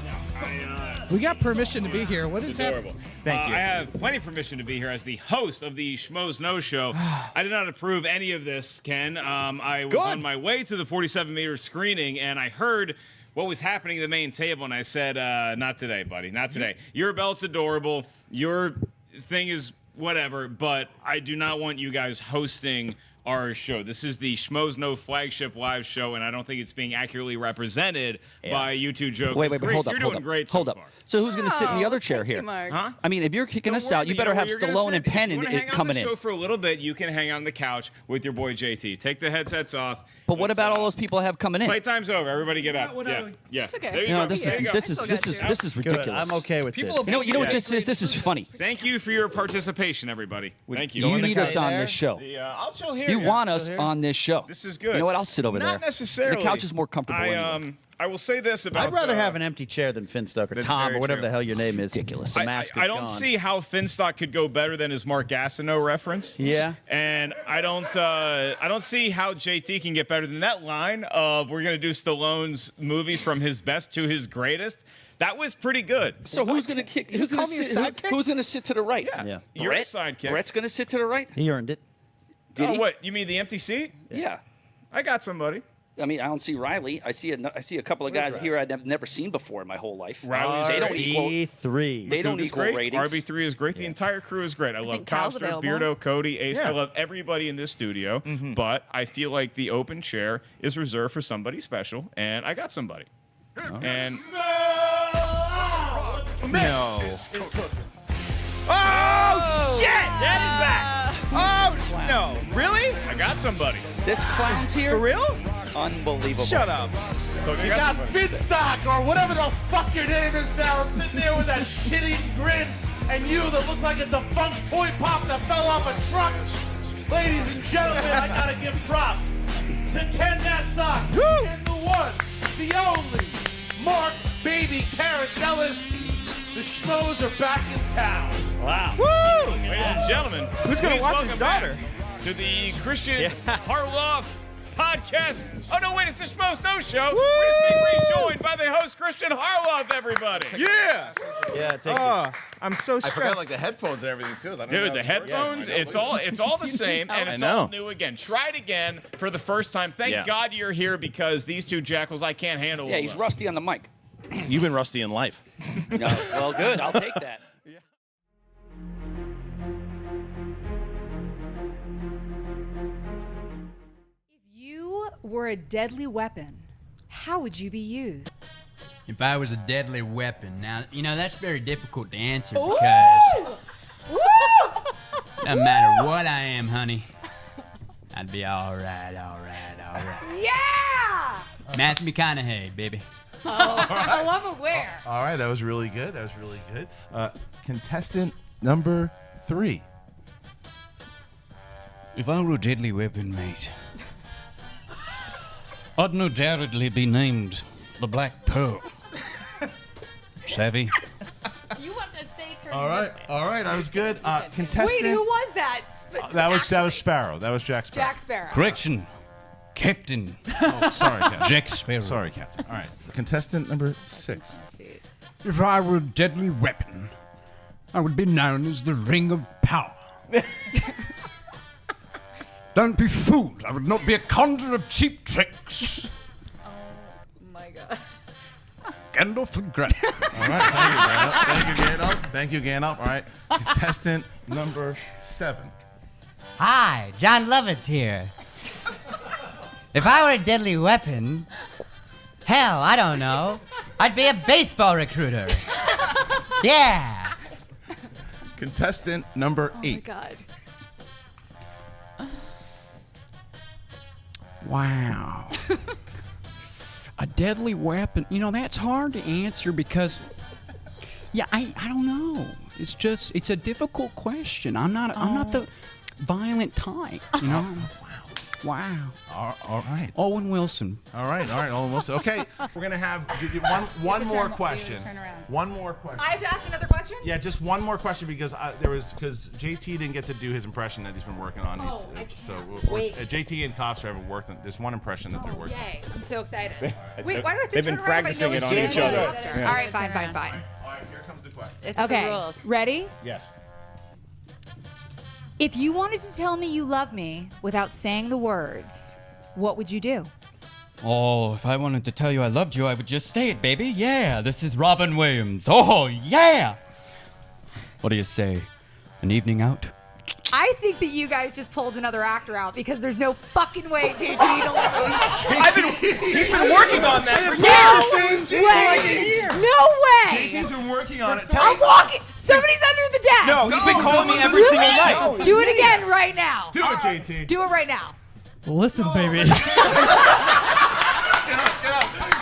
We got permission to be here. What is happening? Thank you. I have plenty of permission to be here as the host of the Schmoes Know show. I did not approve any of this, Ken. I was on my way to the 47-meter screening, and I heard what was happening at the main table, and I said, not today, buddy, not today. Your belt's adorable. Your thing is whatever, but I do not want you guys hosting our show. This is the Schmoes Know flagship live show, and I don't think it's being accurately represented by you two jokers. Wait, Grace, hold up, you're hold doing up, great hold so up. far. So who's going to sit in the other chair Thank you, here? Mark. Huh? I mean, if you're kicking us out, you Don't better worry, have you're gonna Stallone sit- and Penn if you wanna hang on coming the in. show for a little bit, you can hang on the couch with your boy JT. Take the headsets off. But what about all those people I have coming in? Playtime's over. Everybody get up. what Yeah, I- yeah. It's okay. There you No, go. this There is you go. this is this is this is ridiculous. I'm okay with People this. will You know what Yeah. this is? This is funny. Thank you for your participation, everybody. Thank you. You need us on this show. I'll chill here. You yeah. want Chill us here. on this show. This is good. You know what? I'll sit over there. Not necessarily. The couch is more comfortable. anyway. I will say this about. I'd rather have an empty chair than Finstock or That's Tom very or whatever true. the hell your name is. Ridiculous. The mask is I don't gone. see how Finstock could go better than his Mark Gastineau reference. Yeah. And I don't see how JT can get better than that line of we're gonna do Stallone's movies from his best to his greatest. That was pretty good. So who's gonna kick? Who's gonna sit? Who's gonna sit to the right? Yeah. You're a Brett? sidekick. Brett's gonna sit to the right. He earned it. Did Oh, he? what? You mean the empty seat? Yeah. I got somebody. I mean, I don't see Riley. I see a couple of guys here I've never seen before in my whole life. Riley's They don't great. equal. RB3. They don't Coop is equal great. ratings. RB3 is great. The entire crew is great. I love think Cal's Coster, available. Beardo, Cody, Ace. Yeah. I love everybody in this studio. But I feel like the open chair is reserved for somebody special, and I got somebody. And No. oh shit, Daddy's back. Oh no, really? I got somebody. This clown's here. For real? Unbelievable. Shut up. So You got Finstock or whatever the fuck your name is now sitting there with that shitty grin and you that looks like a defunct toy pop that fell off a truck. Ladies and gentlemen, I gotta give props to Ken Natsock and the one, the only, Mark Baby Carrots Ellis. The Schmoes are back in town. Wow. Woo! Ladies and gentlemen, Who's gonna please watch his welcome back daughter? to the Christian Harloff podcast. Oh no, wait, it's the Schmoes Know show. We're just being rejoined by the host Christian Harloff, everybody. Yeah. Yeah, take Oh, I'm so I stressed. forgot like the headphones and everything too. I don't know Dude, how the this works. headphones, Yeah, I know. it's all the same, and I it's know. all new again. Try it again for the first time. Thank God you're here because these two jackals I can't handle. Yeah, he's rusty on the mic. You've been rusty in life. No, well, good. I'll take that. If you were a deadly weapon, how would you be used? If I was a deadly weapon, now, you know, that's very difficult to answer Ooh! because Woo! no matter what I am, honey, I'd be all right. Yeah! Matthew McConaughey, baby. Oh, I love it. Where? All right, that was really good. Contestant number 3. If I were a deadly weapon, mate, I'd no doubtedly be named the Black Pearl. Savvy? You want to stay turned All right, that was good. Contestant. Wait, who was that? that was Sparrow. That was Jack Sparrow. Jack Sparrow. Correction. Captain. Oh, sorry, Captain. Jack Sparrow. Sorry, Captain. All right. Contestant number 6. If I were a deadly weapon, I would be known as the Ring of Power. Don't be fooled. I would not be a conjurer of cheap tricks. Oh my god. Gandalf the Grey. All right, thank you, Gandalf. All right, contestant number 7. Hi, John Lovitz here. If I were a deadly weapon, hell, I don't know. I'd be a baseball recruiter. Yeah. Contestant number 8. Oh my God. Wow. A deadly weapon. You know, that's hard to answer because, yeah, I don't know. It's a difficult question. I'm not the violent type, you know. Wow. All right. Owen Wilson. All right, Owen Wilson. Okay, we're gonna have one more question. One more question. I have to ask another question? Yeah, just one more question because because JT didn't get to do his impression that he's been working on. JT and Cops haven't worked on this one impression that they're working on. Yay. I'm so excited. Wait, why do I have to They've turn been around if I know practicing it it's on each JT? other. All right, fine. All right, here comes the question. It's the rules. Ready? Yes. If you wanted to tell me you love me without saying the words, what would you do? Oh, if I wanted to tell you I loved you, I would just say it, baby. Yeah, this is Robin Williams. Oh, yeah. What do you say? An evening out? I think that you guys just pulled another actor out because there's no fucking way JT delivered. He's been working on that for years. No way. No way. JT's been working on it. I'm walking. Somebody's under the desk. No, he's been calling me every single night. Do it again right now. Do it, JT. Do it right now. Listen, baby.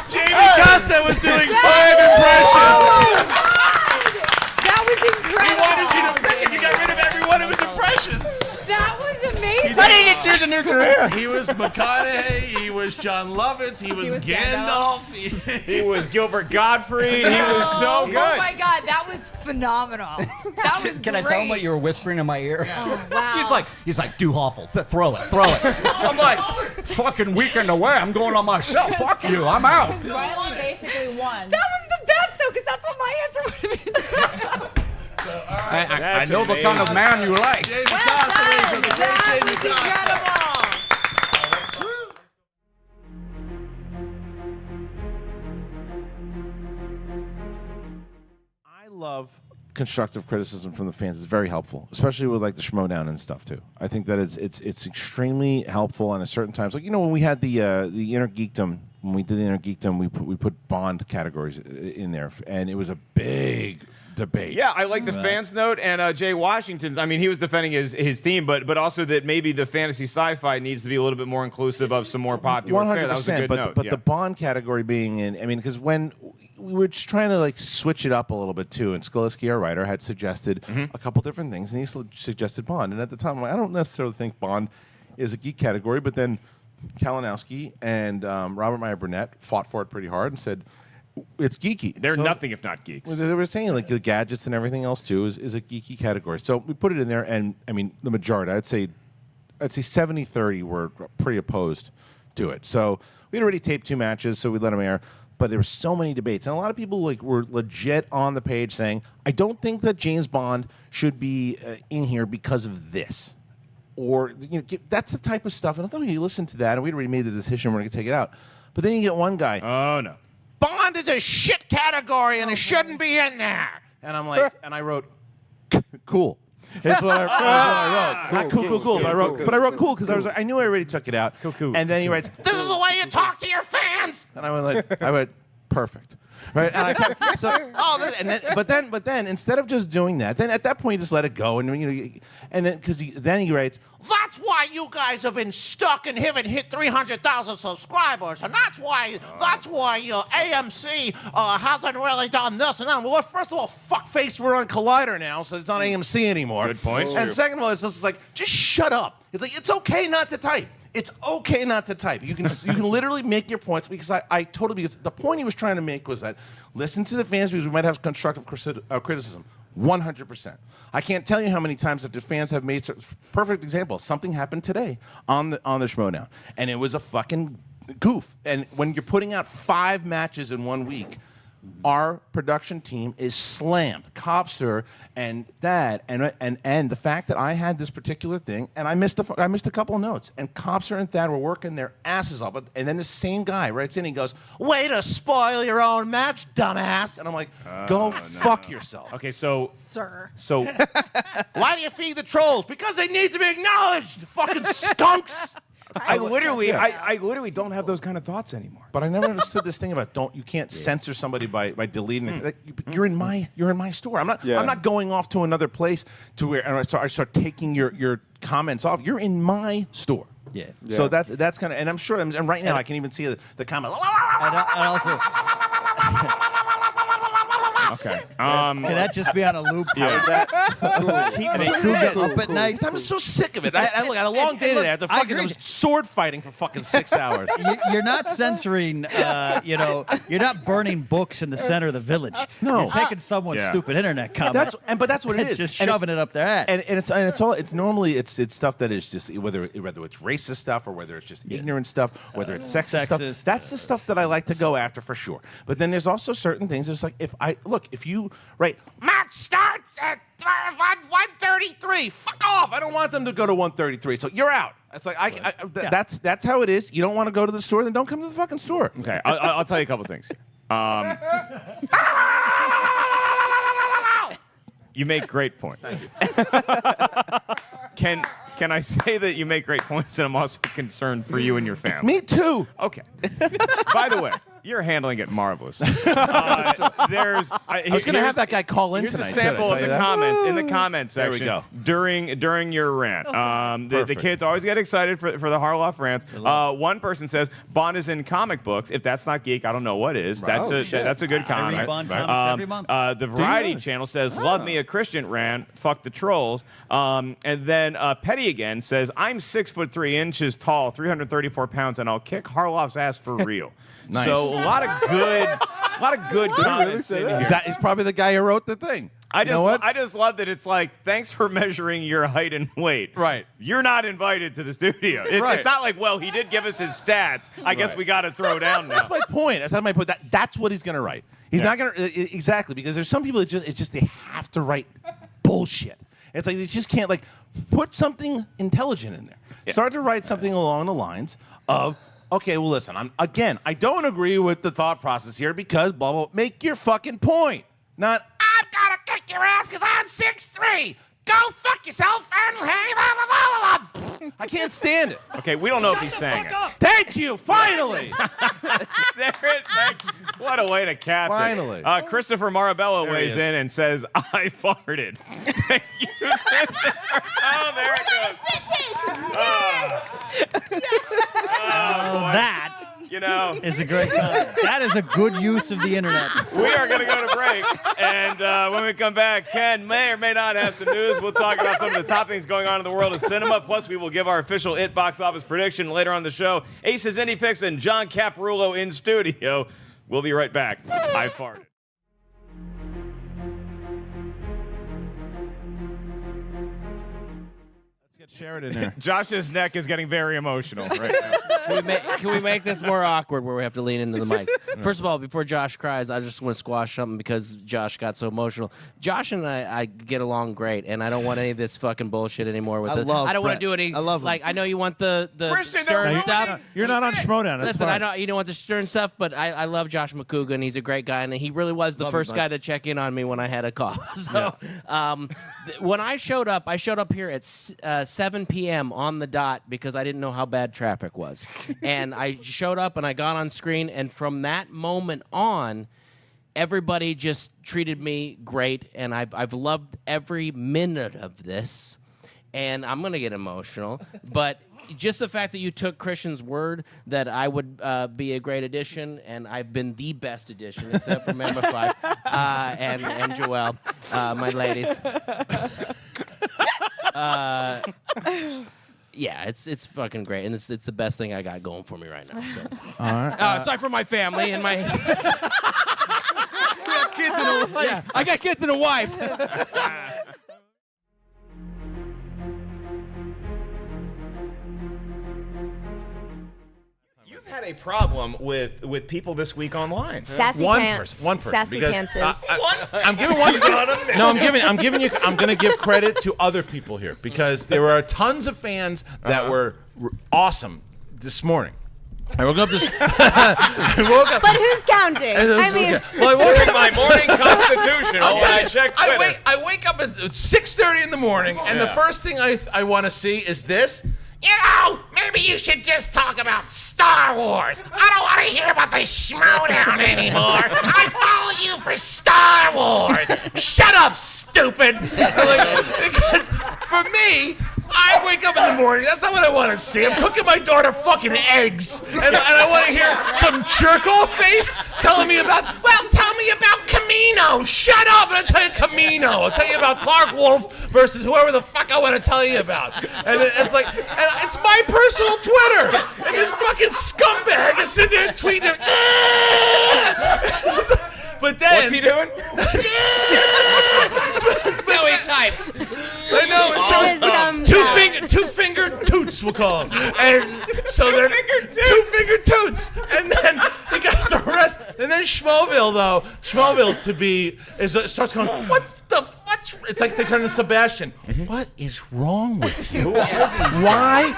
Jamie Costa was doing 5 impressions. That was incredible. He wanted you to pick if you got rid of every one of his impressions. That was amazing. Why didn't you choose a new career? He was McConaughey. He was John Lovitz. He was Gandalf. He was Gilbert Gottfried. He was so good. Oh my God, that was phenomenal. That was Can I tell him what you were whispering in my ear? Oh, wow. He's like, do awful. Throw it. I'm like, fucking weekend away. I'm going on myself. Fuck you. I'm out. Riley basically won. That was the best though, because that's what my answer would have been too. I know the kind of man you like. Jamie Costa, ladies and gentlemen, the great Jamie Costa. I love constructive criticism from the fans. It's very helpful, especially with like the Schmoedown and stuff too. I think that it's extremely helpful on a certain times. Like when we had the Inner Geekdom, when we did the Inner Geekdom, we put Bond categories in there, and it was a big debate. Yeah, I like the fans note and Jay Washington's. I mean, he was defending his team, but also that maybe the fantasy sci-fi needs to be a little bit more inclusive of some more popular fare. That was a good note. But the Bond category being in, I mean, because when we were just trying to like switch it up a little bit too, and Skaliski, our writer, had suggested a couple different things, and he suggested Bond. And at the time, I'm like, I don't necessarily think Bond is a geek category, but then Kalinowski and Robert Meyer Burnett fought for it pretty hard and said, it's geeky. They're nothing if not geeks. They were saying like the gadgets and everything else too is a geeky category. So we put it in there, and I mean the majority, I'd say 70-30 were pretty opposed to it. So we had already taped 2 matches, so we let them air. But there were so many debates, and a lot of people like were legit on the page saying, I don't think that James Bond should be in here because of this. Or that's the type of stuff. And you listen to that, and we'd already made the decision we're going to take it out. But then you get one guy. Oh no. Bond is a shit category and it shouldn't be in there. And I'm like, and I wrote, cool. That's what I wrote. Cool. But I wrote cool because I knew I already took it out. Cool. And then he writes, this is the way you talk to your fans. And I went, perfect. Right, and I kept, but then instead of just doing that, then at that point you just let it go, and and then then he writes, that's why you guys have been stuck and haven't hit 300,000 subscribers, and that's why your AMC hasn't really done this and that. Well, first of all, fuckface, we're on Collider now, so it's not AMC anymore. Good point. And second of all, it's just like, just shut up. It's like it's okay not to type. It's okay not to type. You can literally make your points because because the point he was trying to make was that listen to the fans because we might have constructive criticism. 100%. I can't tell you how many times that the fans have made perfect example. Something happened today on the Schmoedown, and it was a fucking goof. And when you're putting out 5 matches in 1 week, our production team is slammed. Copster and that and the fact that I had this particular thing and I missed a couple of notes, and Copster and Thad were working their asses off, and then the same guy writes in, he goes, way to spoil your own match, dumbass. And I'm like, go fuck yourself. Okay, so sir. So why do you feed the trolls? Because they need to be acknowledged, fucking skunks. I literally don't have those kind of thoughts anymore. But I never understood this thing about you can't censor somebody by deleting it. Like, you're in my store. I'm not going off to another place to where I start taking your comments off. You're in my store. Yeah. So that's kind of, and I'm sure, and right now I can even see the comment. And also. Okay. Can that just be on a loop? Yeah. Keep me getting up at night. I'm so sick of it. I had a long day today. I had to fucking sword fighting for fucking 6 hours. You're not censoring, you're not burning books in the center of the village. No. You're taking someone's stupid internet comment. But that's what it is. Just shoving it up their ass. And it's normally it's stuff that is just whether it's racist stuff or whether it's just ignorant stuff, whether it's sexist stuff. That's the stuff that I like to go after for sure. But then there's also certain things. It's like if you match starts at 1:33. Fuck off! I don't want them to go to 1:33. So you're out. It's like that's how it is. You don't want to go to the store, then don't come to the fucking store. Okay, I'll tell you a couple things. You make great points. Can I say that you make great points, and I'm also concerned for you and your family? Me too. Okay. By the way, you're handling it marvelous. I was going to have that guy call in tonight. Here's a sample of the comments in the comment section. There we go. During your rant. The kids always get excited for the Harloff rants. One person says Bond is in comic books. If that's not geek, I don't know what is. That's a good comment. I read Bond comics every month. The Variety channel says love me a Christian rant. Fuck the trolls. And then Petty again says I'm 6'3" tall, 334 pounds, and I'll kick Harloff's ass for real. Nice. So a lot of good comments in here. He's probably the guy who wrote the thing. I just love that it's like, thanks for measuring your height and weight. Right. You're not invited to the studio. It's not like, well, he did give us his stats. I guess we got to throw down now. That's my point. That's what he's going to write. He's not going to exactly, because there's some people that they have to write bullshit. It's like they just can't put something intelligent in there. Yeah. Start to write something along the lines of, okay, well, listen, I don't agree with the thought process here because blah, blah, make your fucking point. Not, I'm gonna kick your ass because I'm 6'3". Go fuck yourself and hey, blah, blah, blah, blah. I can't stand it. Okay, we don't know if he sang it. Thank you, finally. What a way to cap Finally. it. Christopher Marabella weighs in and says, I farted. Thank you. Oh, there it goes. That is a great comment. That is a good use of the internet. We are going to go to break, and when we come back, Ken may or may not have some news. We'll talk about some of the top things going on in the world of cinema, plus we will give our official It box office prediction later on the show. Ace's Indie Picks and John Caparulo in studio. We'll be right back. I farted. Sheridan there. Josh's neck is getting very emotional right now. Can we make this more awkward where we have to lean into the mics? First of all, before Josh cries, I just want to squash something because Josh got so emotional. Josh and I get along great, and I don't want any of this fucking bullshit anymore with it. I don't want to do any. I love him. I know you want the stern stuff. You're not on Schmoes Know. Listen, you don't want the stern stuff, but I love Josh McCougan. He's a great guy, and he really was the first guy to check in on me when I had a cough. So when I showed up here at 7 p.m. on the dot because I didn't know how bad traffic was. And I showed up and I got on screen, and from that moment on, everybody just treated me great, and I've loved every minute of this. And I'm going to get emotional, but just the fact that you took Christian's word that I would be a great addition, and I've been the best addition, except for Member 5 and Joelle, my ladies. Yeah, it's fucking great, and it's the best thing I got going for me right now. So. All right. Aside from my family and my kids and a wife. Yeah, I got kids and a wife. Had a problem with people this week online. Sassy pants. One person. Sassy pants. I'm giving one. No, I'm going to give credit to other people here because there were tons of fans that were awesome this morning. I woke up this. But who's counting? I mean, well, I woke up my morning constitution. I checked Twitter. I wake up at 6:30 in the morning, and the first thing I want to see is this. You know, maybe you should just talk about Star Wars. I don't want to hear about the Schmoedown anymore. I follow you for Star Wars. Shut up, stupid. Because for me, I wake up in the morning. That's not what I want to see. I'm cooking my daughter fucking eggs, and I want to hear some jerk-off face telling me about. Well, tell me about Camino. Shut up, and I'll tell you Camino. I'll tell you about Clark Wolf versus whoever the fuck I want to tell you about. And it's like, and it's my personal Twitter, and this fucking scumbag is sitting there tweeting. But then, what's he doing? So he typed. I know. Two-finger toots, we'll call them. And so they're two-finger toots. And then you got the rest. And then Schmoeville starts going, what's it's like they turn to Sebastian. What is wrong with you? Why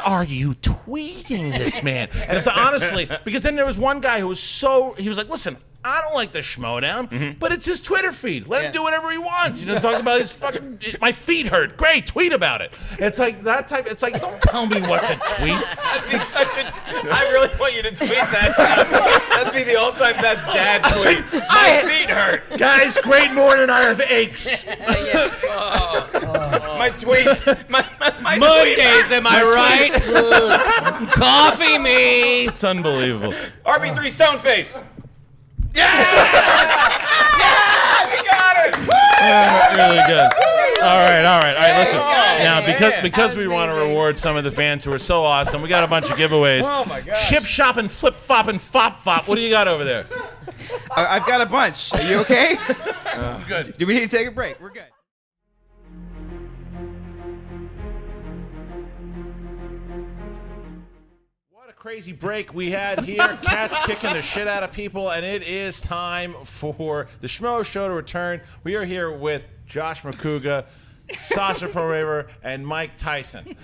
are you tweeting this man? And it's honestly, because then there was one guy who was like, listen, I don't like the Schmoedown, but it's his Twitter feed. Let him do whatever he wants. Talk about his fucking, my feet hurt. Great, tweet about it. It's like that type. It's like, don't tell me what to tweet. That'd be I really want you to tweet that. That'd be the all-time best dad tweet. My feet hurt. Guys, great morning. I have aches. My tweet. My Mondays, am I right? Coffee me. It's unbelievable. RB3 Stoneface. Yeah! We got it! Really good. All right. Listen. Now, because we want to reward some of the fans who are so awesome, we got a bunch of giveaways. Oh my God! Ship, shop, and flip, flop, and fop, fop. What do you got over there? I've got a bunch. Are you okay? Good. Do we need to take a break? We're good. Crazy break we had here. Cats kicking the shit out of people, and it is time for the Schmoes Show to return. We are here with Josh McCouga, Sasha Proraver, and Mike Tyson.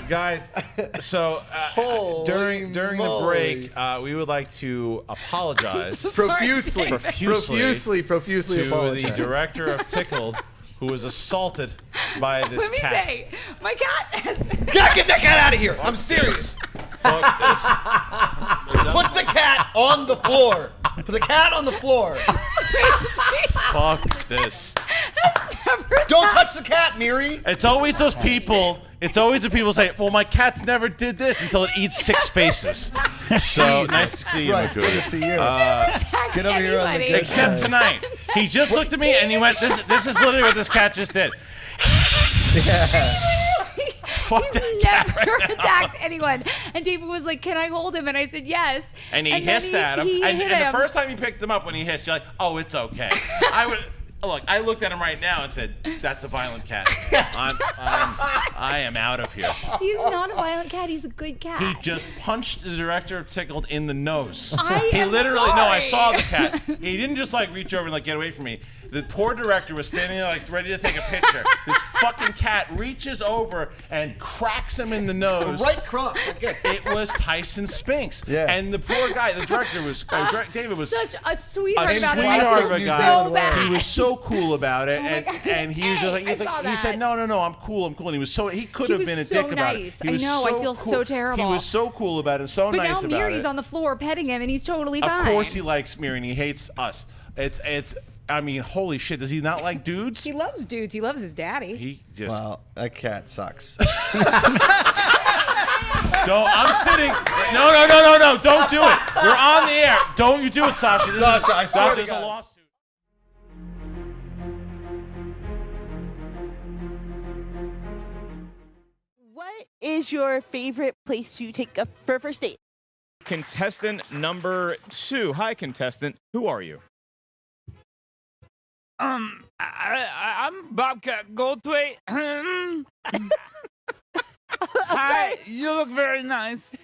Guys, so during the break, we would like to apologize profusely to apologize. the director of Tickled, who was assaulted by this Let me cat. say, my cat has. Gotta get that cat out of here. I'm serious. Fuck this. Put the cat on the floor. Put the cat on the floor. Fuck this. Don't touch the cat, Miri. It's always those people. It's always the people say, "Well, my cat's never did this," until it eats 6 faces. So nice to see you, Christ, good to see you. Get over here on the good Except side. tonight, he just looked at me and he went, "This is literally what this cat just did." He's never attacked anyone. And David was like, "Can I hold him?" And I said, "Yes." And he then hissed at him. He And hit the him. first time you picked him up, when he hissed, you're like, "Oh, it's okay." I looked at him right now and said, "That's a violent cat. I am out of here." He's not a violent cat. He's a good cat. He just punched the director of Tickled in the nose. I am No, I sorry. saw the cat. He didn't just reach over and get away from me. The poor director was standing there ready to take a picture. This fucking cat reaches over and cracks him in the nose. Right cross. It was Tyson Spinks. Yeah. And the poor guy, the director was, David was such a sweetheart a about it. sweetheart I of a feel guy. so bad. He was so cool about it, Oh my God. and he was just like, I saw he said, that. "No, I'm cool. And he could He have was been a so dick about nice. it. He I was know, I so feel cool. so terrible. He was so cool about it, and so But nice now about Miri's it. on the floor petting him, and he's totally fine. Of course he likes Miri, and he hates us. I mean, holy shit, does he not like dudes? He loves dudes. He loves his daddy. He just. Well, that cat sucks. I'm sitting. No, don't do it. We're on the air. Don't you do it, Sasha. Sasha, I swear to Sasha's a God. lawsuit. What is your favorite place to take a first date? Contestant number 2. Hi, contestant. Who are you? I'm Bobcat Goldthwait. Hi, you look very nice.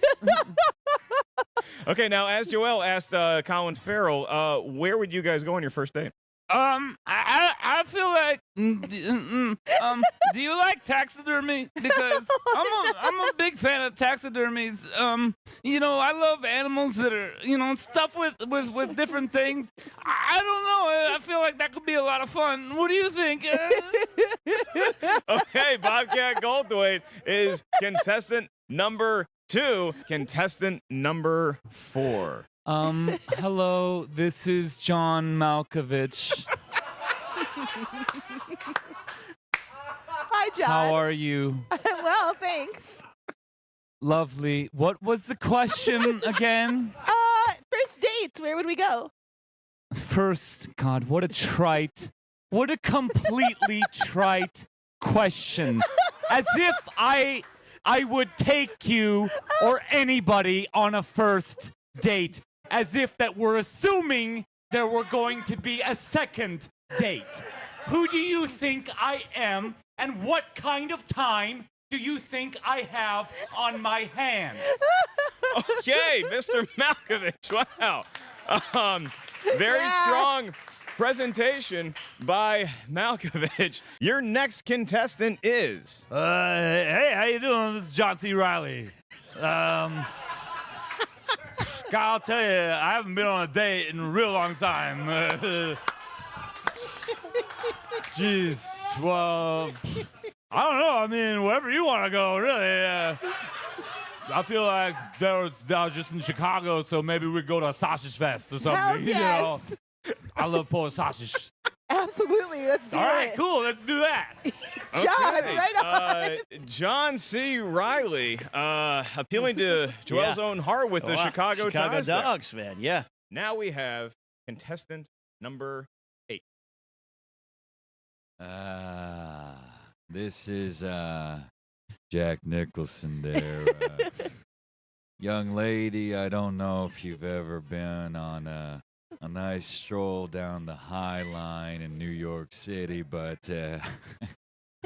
Okay, now as Joel asked Colin Farrell, where would you guys go on your first date? I I feel like, do you like taxidermy? Because I'm a big fan of taxidermies. You know, I love animals that are, you know, stuff with different things. I don't know. I feel like that could be a lot of fun. What do you think? Okay, Bobcat Goldthwait is contestant number 2. Contestant number 4. Hello, this is John Malkovich. Hi, John. How are you? Well, thanks. Lovely. What was the question again? First dates. Where would we go? First, God, what a completely trite question. As if I would take you or anybody on a first date. As if that we're assuming there were going to be a second date. Who do you think I am, and what kind of time do you think I have on my hands? Okay, Mr. Malkovich. Wow. Very strong presentation by Malkovich. Your next contestant is... Hey, how you doing? This is John C. Reilly. God, I'll tell you, I haven't been on a date in a real long time. Jeez, well, I don't know. I mean, wherever you want to go, really. I feel like I was just in Chicago, so maybe we'd go to a sausage fest or something. Hell yes. You know, I love Polish sausage. Absolutely. Let's do it. All right, cool. Let's do that. John, Okay, right on. John C. Reilly, appealing to Joel's own heart with the Chicago ties there. Dogs, man. Yeah. Now we have contestant number 8. This is Jack Nicholson there. Young lady, I don't know if you've ever been on a nice stroll down the High Line in New York City, but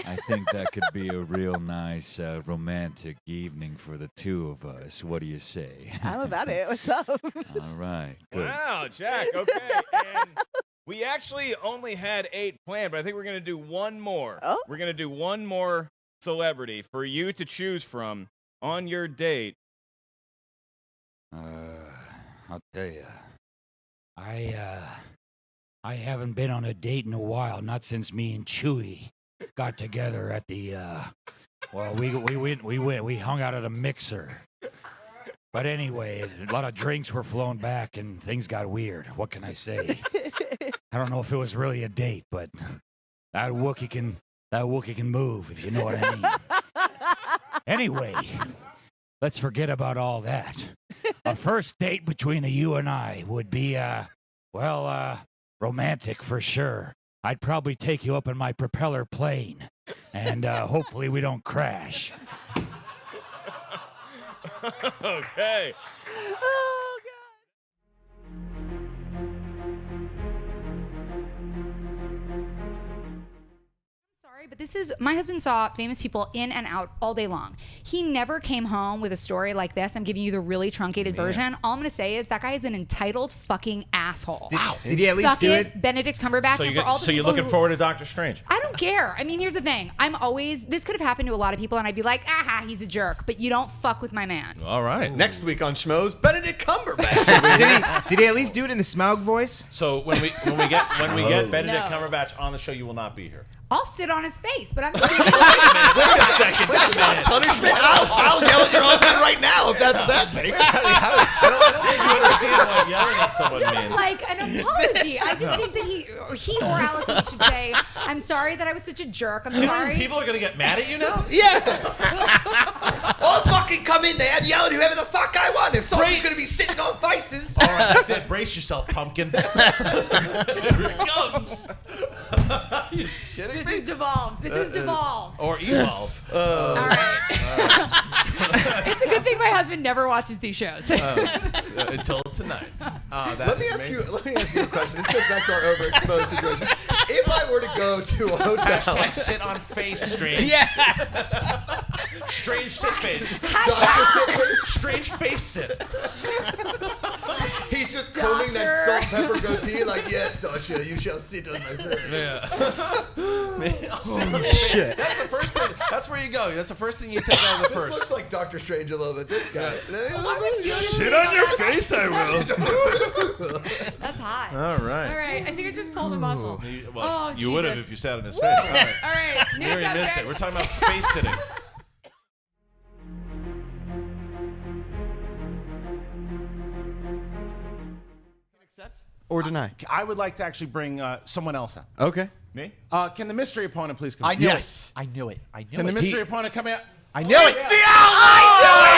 I think that could be a real nice romantic evening for the two of us. What do you say? I'm about it. What's up? All right. Good. Wow, Jack. Okay. And we actually only had 8 planned, but I think we're going to do one more. Oh? We're going to do one more celebrity for you to choose from on your date. I'll tell you, I haven't been on a date in a while, not since me and Chewy got together at the, we hung out at a mixer. But anyway, a lot of drinks were flown back and things got weird. What can I say? I don't know if it was really a date, but that Wookiee can move, if you know what I mean. Anyway, let's forget about all that. A first date between you and I would be, romantic for sure. I'd probably take you up in my propeller plane, and hopefully we don't crash. Okay. Oh, God. Sorry, but this is, my husband saw famous people in and out all day long. He never came home with a story like this. I'm giving you the really truncated version. All I'm going to say is that guy is an entitled fucking asshole. Wow. Did he at least do it? Benedict Cumberbatch. So, and for all the you're people looking forward to Doctor Strange? I don't care. I mean, here's the thing. This could have happened to a lot of people, and I'd be like, aha, he's a jerk. But you don't fuck with my man. All right. Next week on Schmoes, Benedict Cumberbatch. Did he at least do it in the Smaug voice? So when we get Benedict Cumberbatch on the show, you will not be here. I'll sit on his face, but I'm Wait a second. That's not punishment. I'll yell at your husband right now if that's what that takes. I don't think you understand what yelling at someone just means. like an apology. I just think that he or Allison should say, I'm sorry that I was such a jerk. I'm sorry. People are going to get mad at you now? Yeah. I'll fucking come in there and yell at whoever the fuck I want. If someone's going to be sitting on vices. All right, that's it. Brace yourself, pumpkin. Here it comes. You kidding This me? is devolved. This is devolved. Or evolve. All right. It's a good thing my husband never watches these shows. Until tonight. Let me ask you a question. This goes back to our overexposed situation. If I were to go to a hotel, Hashtag sit on face strange. Yeah. Strange sit face. Doctor sit face. Strange face sit. He's just combing that salt and pepper goatee, like, yes, Sasha, you shall sit on my bed. Yeah. Oh, shit. That's the first place. That's where you go. That's the first thing you take out of the purse. This looks like Dr. Strange a little bit. This guy. Sit on your face, I will. That's hot. All right. All right. I think I just pulled a muscle. Well, you would have if you sat on his face. All right. All right. You New already missed subject. it. We're talking about face sitting. Or deny. I would like to actually bring someone else out. Okay. Me? Can the mystery opponent please come I out? knew it. I knew it. I knew Can it. the mystery opponent come out? I knew it. It's the outlaw!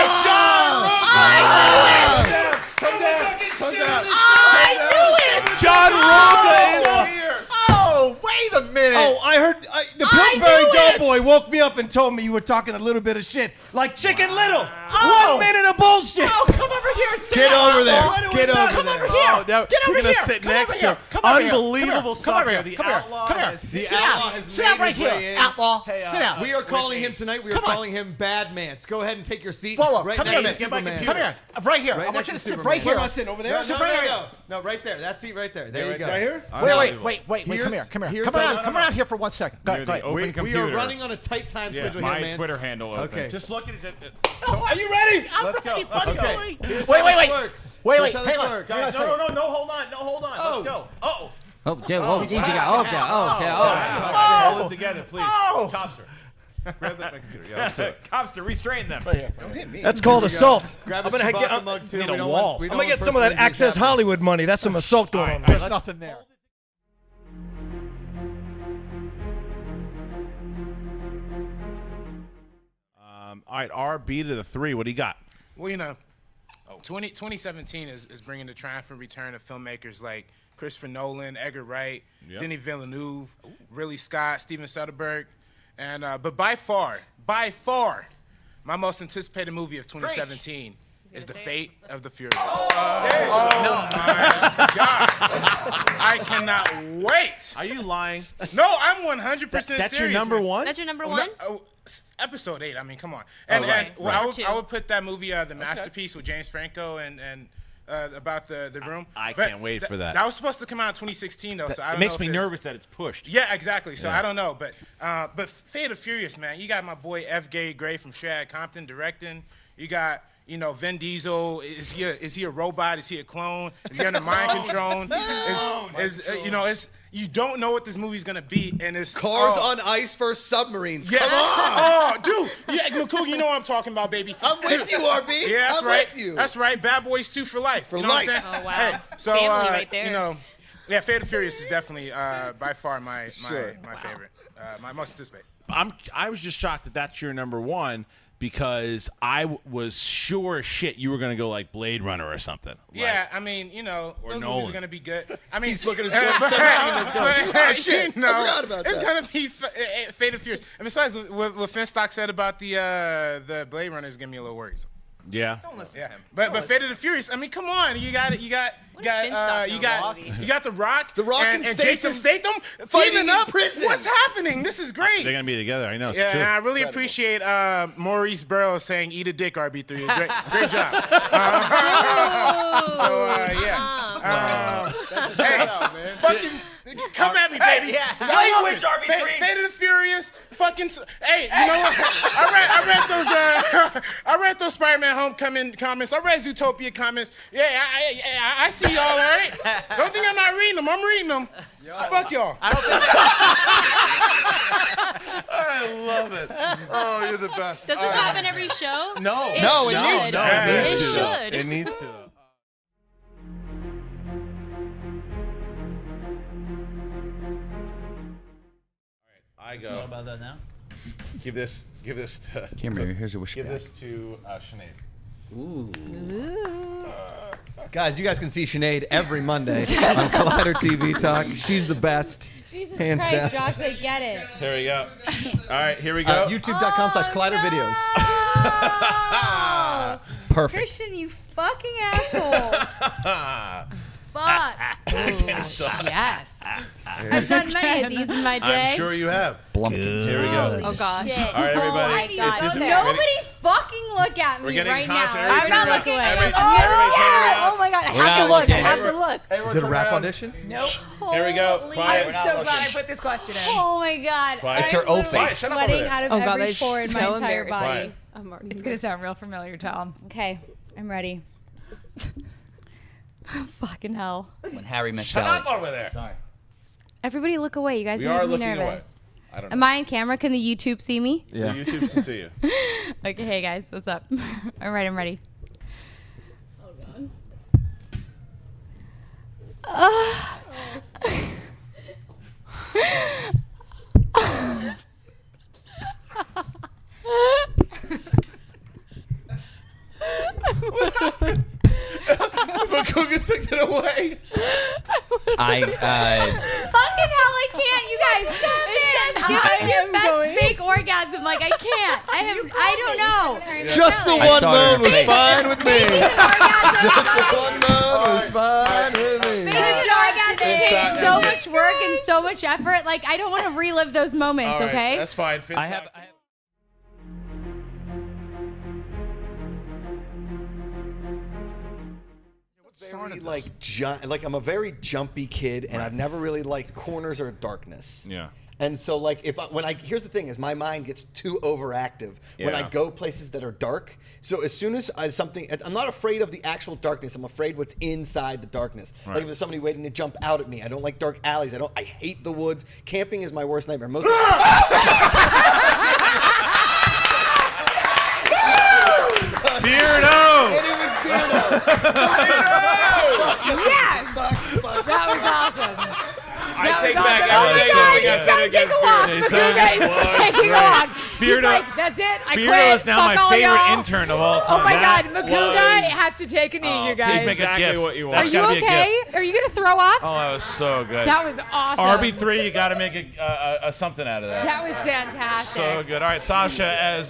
Come down. Come down. I knew it. John Roca is here. Oh, wait a minute. Oh, I heard the Pillsbury Doughboy woke me up and told me you were talking a little bit of shit, like Chicken Little. 1 minute of bullshit. Oh, come over here and sit Get down. over there. Get over Come there. over here. Oh, now Get over we're gonna here. sit Come next over to here. Come over here. unbelievable Come over here. stuff. Come here. Come here. The Sit down. outlaw has Sit down made right his way here. in. Outlaw. Hey, Sit down. We are calling him tonight. We are Come on. calling him Bad Mance. Go ahead and take your seat. Whoa, right come next here, to Superman. Come here. Right here. Right I want next you to to sit Superman. right here. Where am I sitting? Over there? No, no, right there. That seat right there. There you go. Right here? Wait. Come here. Come here. Come around here for 1 second. Go Near the ahead. open We are computer. running on a tight time schedule my here, Mance. Twitter handle open. Okay. Just look at it. Are you ready? Let's go. ready, Let's buddy. go. Okay. Here's Wait, how wait, this wait. works. Wait, Here's how this hang on. works. Guys, no, hold on. Let's go. Oh. Oh, easy guy. Okay. Hold it together, please. Copster. Grab that computer. Yeah, let's do it. Copster, restrain them. Don't hit me. That's called assault. Grab I'm a gonna Chewbacca get mug too. need We a don't wall. want- we I'm don't gonna get want some of that personal injuries Access happening. Hollywood money. That's some assault going on. There's nothing there. All right, RB to the 3. What do you got? Well, 2017 is bringing the triumphant return of filmmakers like Christopher Nolan, Edgar Wright, Denis Villeneuve, Ridley Scott, Steven Soderbergh, and but by far, my most anticipated movie of 2017 is The Fate of the Furious. Oh my God! I cannot wait. Are you lying? No, I'm 100% That's serious. your number man. one? That's your number Oh, one? no, episode 8. I mean, come on. And, right, and well, right. I would put that movie, The Masterpiece, with James Franco and about the room. I But can't wait for that. That was supposed to come out in 2016, though. So I don't It makes know me if it's- nervous that it's pushed. Yeah, exactly. So I don't know, but Fate of Furious, man. You got my boy F. Gray from Shad Compton directing. You got Vin Diesel. Is he a robot? Is he a clone? Is he under mind control? You don't know what this movie's gonna be, and it's Cars on ice versus submarines. Yeah. Come on. Oh, dude. Yeah, cool. You know what I'm talking about, baby. I'm with you, RB. Yeah, that's I'm right. with you. That's right. Bad Boys 2 for life. For you know life. What I'm saying? Oh, wow. Hey, so Family right there. yeah, Fate of Furious is definitely by far my favorite. My most anticipated. I was just shocked that that's your number one because I was sure as shit you were gonna go like Blade Runner or something. Yeah, I mean, those movies Nolan. are gonna be good. I mean, He's looking at 2017. Let's go. Oh, shit. I forgot about it's that. gonna be Fate of Furious. And besides, what Finstock said about the Blade Runner is getting me a little worried. Yeah. Don't listen to him. But Fate of the Furious. I mean, come on. You got The Rock. The Rock and and Jason Statham fighting teaming in up. prison. What's happening? This is great. They're gonna be together. I know. It's Yeah, true. and I really appreciate Maurice Burrows saying "Eat a dick, RB3." Great job. Hey, fucking come at me, baby. Yeah. I love Language, it. RB3. Fate of the Furious. Fucking. Hey, you know what? I read those Spider-Man Homecoming comments. I read Zootopia comments. Yeah, I see y'all. All right. Don't think I'm not reading them. I'm reading them. Fuck y'all. I love it. Oh, you're the best. Does this happen every show? No. It No, should. it needs to. It It should. It needs to. Though. I go. What about that now? Give this to. Camera, here's your wish Give back. this to Sinead. Ooh. Guys, you guys can see Sinead every Monday on Collider TV Talk. She's the best. Jesus Hands Christ, down. Josh, they get it. Here we go. All right, here we go. YouTube.com/Collider videos. Oh, Perfect. Christian, you fucking asshole. Fuck. Yes. I've done many of these in my day. I'm sure you have. Blumpkins. Here we go. Oh, gosh. Shit. All right, everybody. Oh my God. This is- Nobody fucking look at me right now. I'm not looking at you. Oh my God, I have to look. I have to look. Is it a rap audition? Nope. Here we go. Holy- Quiet. I'm so glad I put this question in. Oh my God. Quiet. It's her I'm O literally face. sweating out of every pore in my entire body. Quiet. It's gonna sound real familiar, Tom. Okay, I'm ready. Fucking hell. When Harry met Shut Sally. up over there. Sorry. Everybody look away. You guys We are are making me looking away. nervous. I don't know. Am I on camera? Can the YouTube see me? Yeah. The YouTube can see you. Okay, hey guys, what's up? All right, I'm ready. Oh What happened? Makuga took it away. I Fucking hell, I can't, you guys. It says, give us your best fake orgasm. Like, I can't. I don't know. Just the one moan was fine with me. Just the one moan was fine with me. Fake orgasm takes so much work and so much effort. Like, I don't want to relive those moments, All right, okay? that's fine. Finn, I have Very like I'm a very jumpy kid, and I've never really liked corners or darkness. Yeah. And so like here's the thing is my mind gets too overactive when I Yeah. go places that are dark. So as soon as I'm not afraid of the actual darkness. I'm afraid what's inside the darkness. Right. Like if there's somebody waiting to jump out at me. I don't like dark alleys. I hate the woods. Camping is my worst nightmare. Most Beardo! And it was Beardo! Yes! That was awesome. I That take was back awesome. everything Oh my God, I he's said gotta take against a walk. Beardo. Makuga is taking a walk. He's Beardo- like, that's it. I Beardo quit. is now Fuck my all favorite y'all. intern of all time. Oh my That God, Makuga was- has to take a knee, you guys. Please make a Exactly gift. what you want. Are That's you gotta be a okay? gift. Are you going to throw up? Oh, that was so good. That was awesome. RB3, you got to make a something out of that. That was fantastic. So good. All right, Sasha, as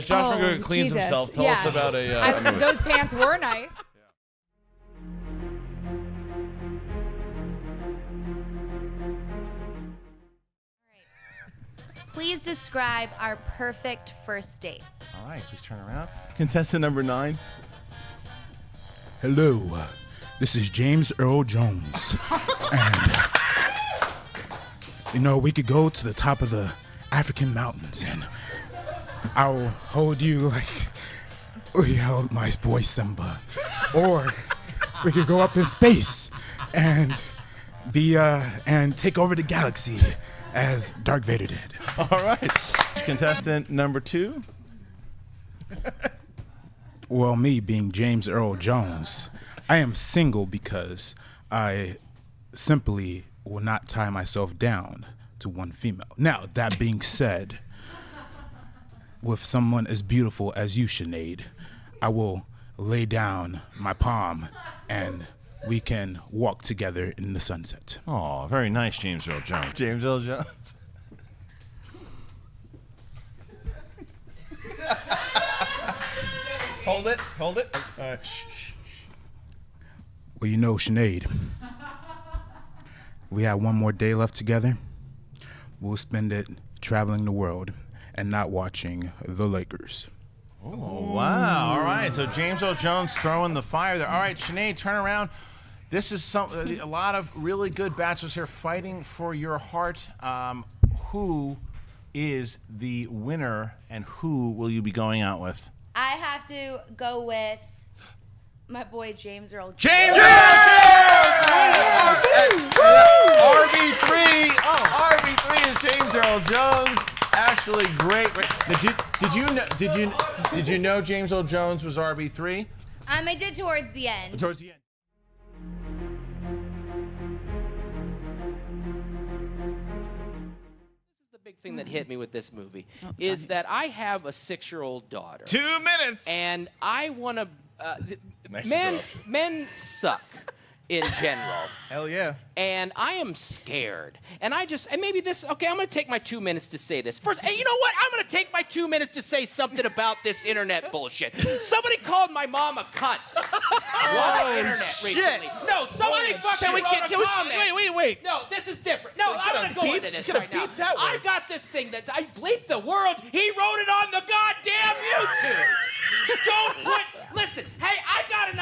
Josh Maguga cleans Jesus. himself, tell us about a movie. Those pants were nice. Please describe our perfect first date. All right, please turn around. Contestant number 9. Hello, this is James Earl Jones. And, we could go to the top of the African mountains and I'll hold you like we held my boy Simba. Or we could go up in space and and take over the galaxy as Darth Vader did. All right. Contestant number 2. Well, me being James Earl Jones, I am single because I simply will not tie myself down to one female. Now, that being said, with someone as beautiful as you, Sinead, I will lay down my palm and we can walk together in the sunset. Oh, very nice, James Earl Jones. James Earl Jones. Hold it. Shh. Well, Sinead, we have one more day left together. We'll spend it traveling the world and not watching the Lakers. Oh, wow. All right. So James Earl Jones throwing the fire there. All right, Sinead, turn around. This is a lot of really good bachelors here fighting for your heart. Who is the winner, and who will you be going out with? I have to go with my boy James Earl Jones. James Earl Jones! RB3. RB3 is James Earl Jones. Actually, great. Did you know James Earl Jones was RB3? I did towards the end. Towards the end. Big thing that hit me with this movie is that I have a 6-year-old daughter. 2 minutes. And I want to. Nice Men suck in general. Hell yeah. And I am scared. And maybe I'm going to take my 2 minutes to say this. First, hey, you know what? I'm going to take my 2 minutes to say something about this internet bullshit. Somebody called my mom a cunt. on the internet recently. No, somebody fucking wrote a comment. Wait. No, this is different. No, I'm going to go into this right now. I got this thing that I bleep the world. He wrote it on the goddamn YouTube. Don't put... Listen, hey, I got an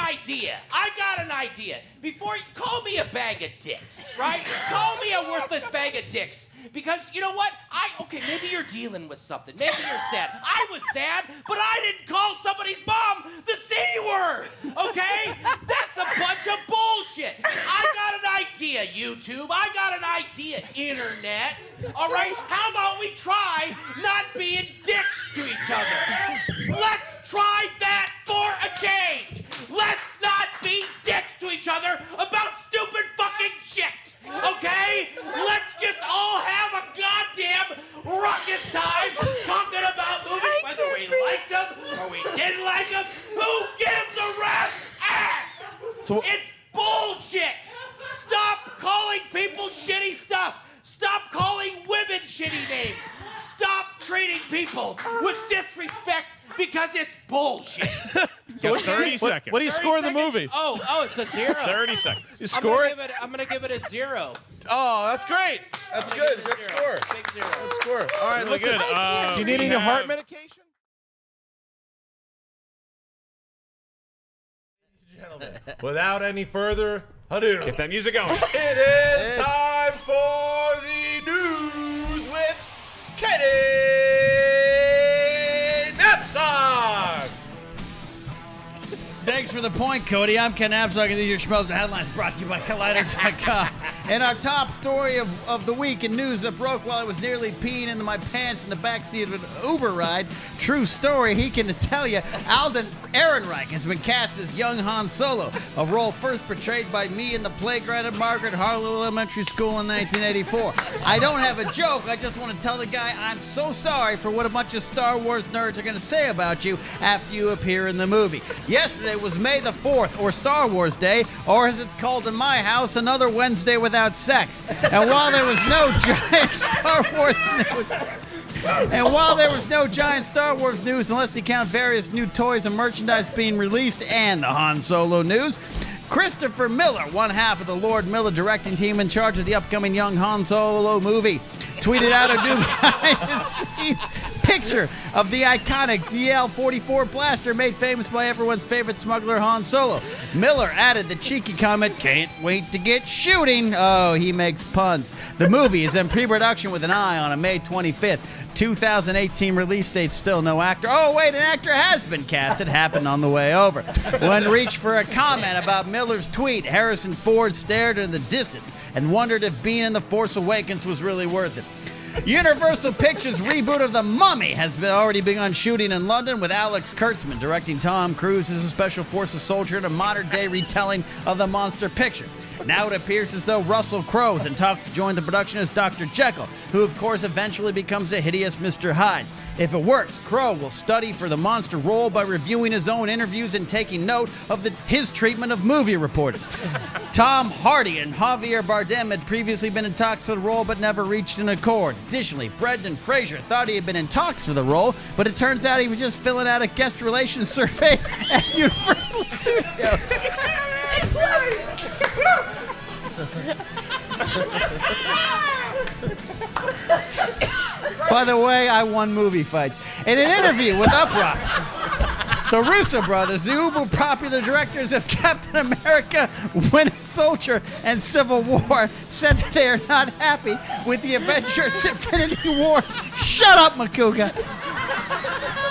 idea. Before you call me a bag of dicks, right? Call me a worthless bag of dicks. Because you know what? Okay, maybe you're dealing with something. Maybe you're sad. I was sad, but I didn't call somebody's mom the C word. Okay? That's a bunch of bullshit. I got an idea, YouTube. I got an idea, internet. All right? How about we try not being dicks to each other? Let's try that for a change. Let's not be dicks to each other about stupid fucking shit. Okay? Let's just all have a goddamn ruckus time talking about movies, whether we liked them or we didn't like them. Who gives a rat's ass? It's bullshit. Stop calling people shitty stuff. Stop calling women shitty names. Stop treating people with disrespect because it's bullshit. So 30 seconds. What do you score the movie? Oh, it's a 0. 30 seconds. You score it? I'm gonna give it a 0. Oh, that's great. That's good. Good score. Big 0. Good score. All right, Really listen. good. Do you need any heart medication? Without any further ado, Get that music going. it is time for the news with Kenny Knapsack. Thanks for the point, Cody. I'm Ken Abzog, and these are your Schmoes Know headlines brought to you by Collider.com. And our top story of the week in news that broke while I was nearly peeing into my pants in the backseat of an Uber ride. True story, he can tell you. Alden Ehrenreich has been cast as young Han Solo, a role first portrayed by me in the playground at Margaret Harlow Elementary School in 1984. I don't have a joke. I just want to tell the guy I'm so sorry for what a bunch of Star Wars nerds are going to say about you after you appear in the movie. Yesterday was May the 4th, or Star Wars Day, or as it's called in my house, another Wednesday without sex. And while there was no giant Star Wars news, unless you count various new toys and merchandise being released and the Han Solo news, Christopher Miller, one half of the Lord Miller directing team in charge of the upcoming young Han Solo movie, tweeted out a new behind-the-scenes picture of the iconic DL-44 blaster made famous by everyone's favorite smuggler Han Solo. Miller added the cheeky comment, "Can't wait to get shooting." Oh, he makes puns. The movie is in pre-production with an eye on a May 25th, 2018 release date. Still no actor. Oh, wait, an actor has been cast. It happened on the way over. When reached for a comment about Miller's tweet, Harrison Ford stared in the distance and wondered if being in The Force Awakens was really worth it. Universal Pictures' reboot of The Mummy has already begun shooting in London, with Alex Kurtzman directing Tom Cruise as a Special Forces soldier in a modern-day retelling of the monster picture. Now it appears as though Russell Crowe is in talks to join the production as Dr. Jekyll, who of course eventually becomes a hideous Mr. Hyde. If it works, Crowe will study for the monster role by reviewing his own interviews and taking note of his treatment of movie reporters. Tom Hardy and Javier Bardem had previously been in talks for the role but never reached an accord. Additionally, Brendan Fraser thought he had been in talks for the role, but it turns out he was just filling out a guest relations survey at Universal Studios. By the way, I won movie fights. In an interview with Uproxx, the Russo brothers, the uber popular directors of Captain America, Winter Soldier, and Civil War, said that they are not happy with the Avengers Infinity War. Shut up, Makuga.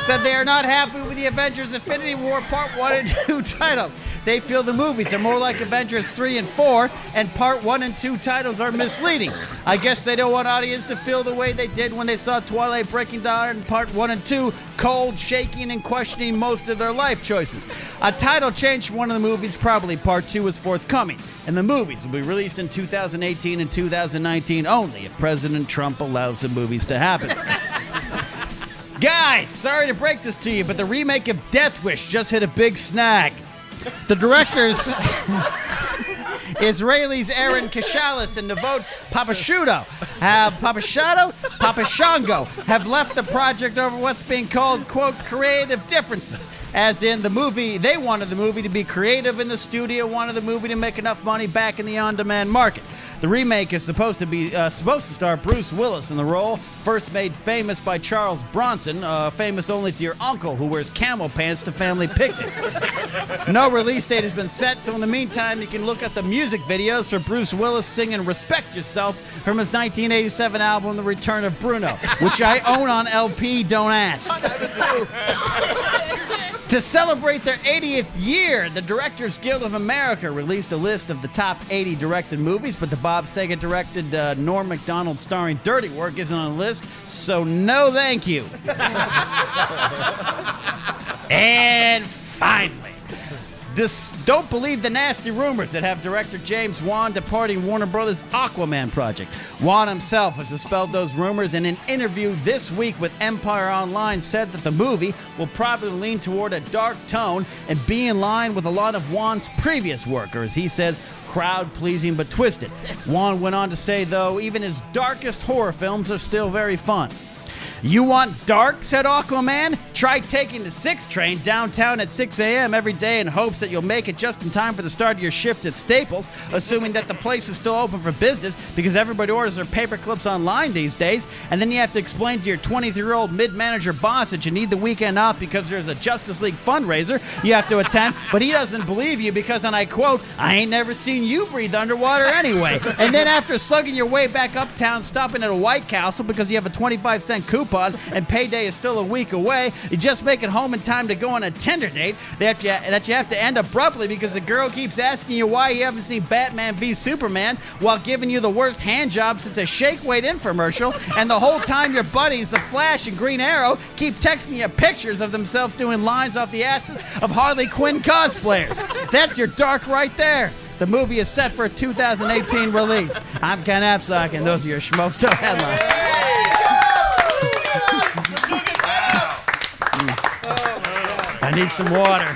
Said they are not happy with the Avengers Infinity War Part 1 and 2 titles. They feel the movies are more like Avengers 3 and 4, and Part 1 and 2 titles are misleading. I guess they don't want audience to feel the way they did when they saw Twilight breaking down in Part 1 and 2, cold, shaking, and questioning most of their life choices. A title change for one of the movies, probably Part 2, is forthcoming, and the movies will be released in 2018 and 2019 only if President Trump allows the movies to happen. Guys, sorry to break this to you, but the remake of Death Wish just hit a big snag. The directors, Israelis Aaron Kashalis and Navot Papashango have left the project over what's being called, quote, creative differences. as in the movie, they wanted the movie to be creative and the studio wanted the movie to make enough money back in the on-demand market. The remake is supposed to star Bruce Willis in the role, first made famous by Charles Bronson, famous only to your uncle who wears camel pants to family picnics. No release date has been set, so in the meantime, you can look at the music videos for Bruce Willis singing Respect Yourself from his 1987 album, The Return of Bruno, which I own on LP, don't ask. To celebrate their 80th year, the Directors Guild of America released a list of the top 80 directed movies, but the Bob Saget-directed Norm Macdonald starring Dirty Work isn't on the list, so no thank you. And finally, don't believe the nasty rumors that have director James Wan departing Warner Brothers' Aquaman project. Wan himself has dispelled those rumors in an interview this week with Empire Online said that the movie will probably lean toward a dark tone and be in line with a lot of Wan's previous work, or as he says, crowd-pleasing but twisted. Wan went on to say, though, even his darkest horror films are still very fun. You want dark, said Aquaman? Try taking the 6 train downtown at 6 a.m. every day in hopes that you'll make it just in time for the start of your shift at Staples, assuming that the place is still open for business because everybody orders their paper clips online these days, and then you have to explain to your 23-year-old mid-manager boss that you need the weekend off because there's a Justice League fundraiser you have to attend, but he doesn't believe you because, and I quote, I ain't never seen you breathe underwater anyway. And then after slugging your way back uptown, stopping at a White Castle because you have a 25-cent coupon, and payday is still a week away, you just make it home in time to go on a Tinder date that you have to end abruptly because the girl keeps asking you why you haven't seen Batman v Superman while giving you the worst hand job since a Shake Weight infomercial, and the whole time your buddies, The Flash and Green Arrow, keep texting you pictures of themselves doing lines off the asses of Harley Quinn cosplayers. That's your dark right there. The movie is set for a 2018 release. I'm Ken Apsock, and those are your Schmoes Know headlines. I need some water.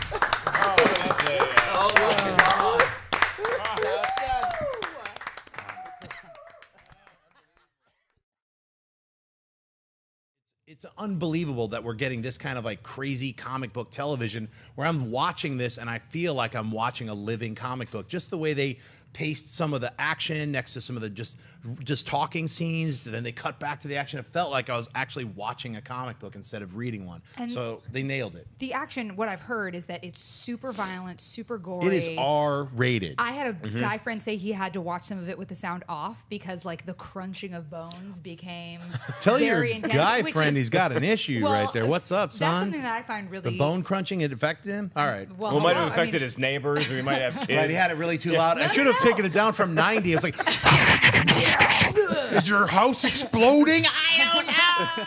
It's unbelievable that we're getting this kind of like crazy comic book television where I'm watching this and I feel like I'm watching a living comic book. Just the way they paced some of the action next to some of the just talking scenes, then they cut back to the action. It felt like I was actually watching a comic book instead of reading one. And so they nailed it. The action, what I've heard is that it's super violent, super gory. It is R-rated. I had a guy friend say he had to watch some of it with the sound off because like the crunching of bones became Tell your very intense, guy which friend is- he's got an issue Well, right there. What's up, son? That's something that I find really... The bone crunching, it affected him? All right. Well, it might have affected his neighbors, or he might have kids. Right, he had it really too loud. I should have taken it down from 90. It was like, is your house exploding? I don't know.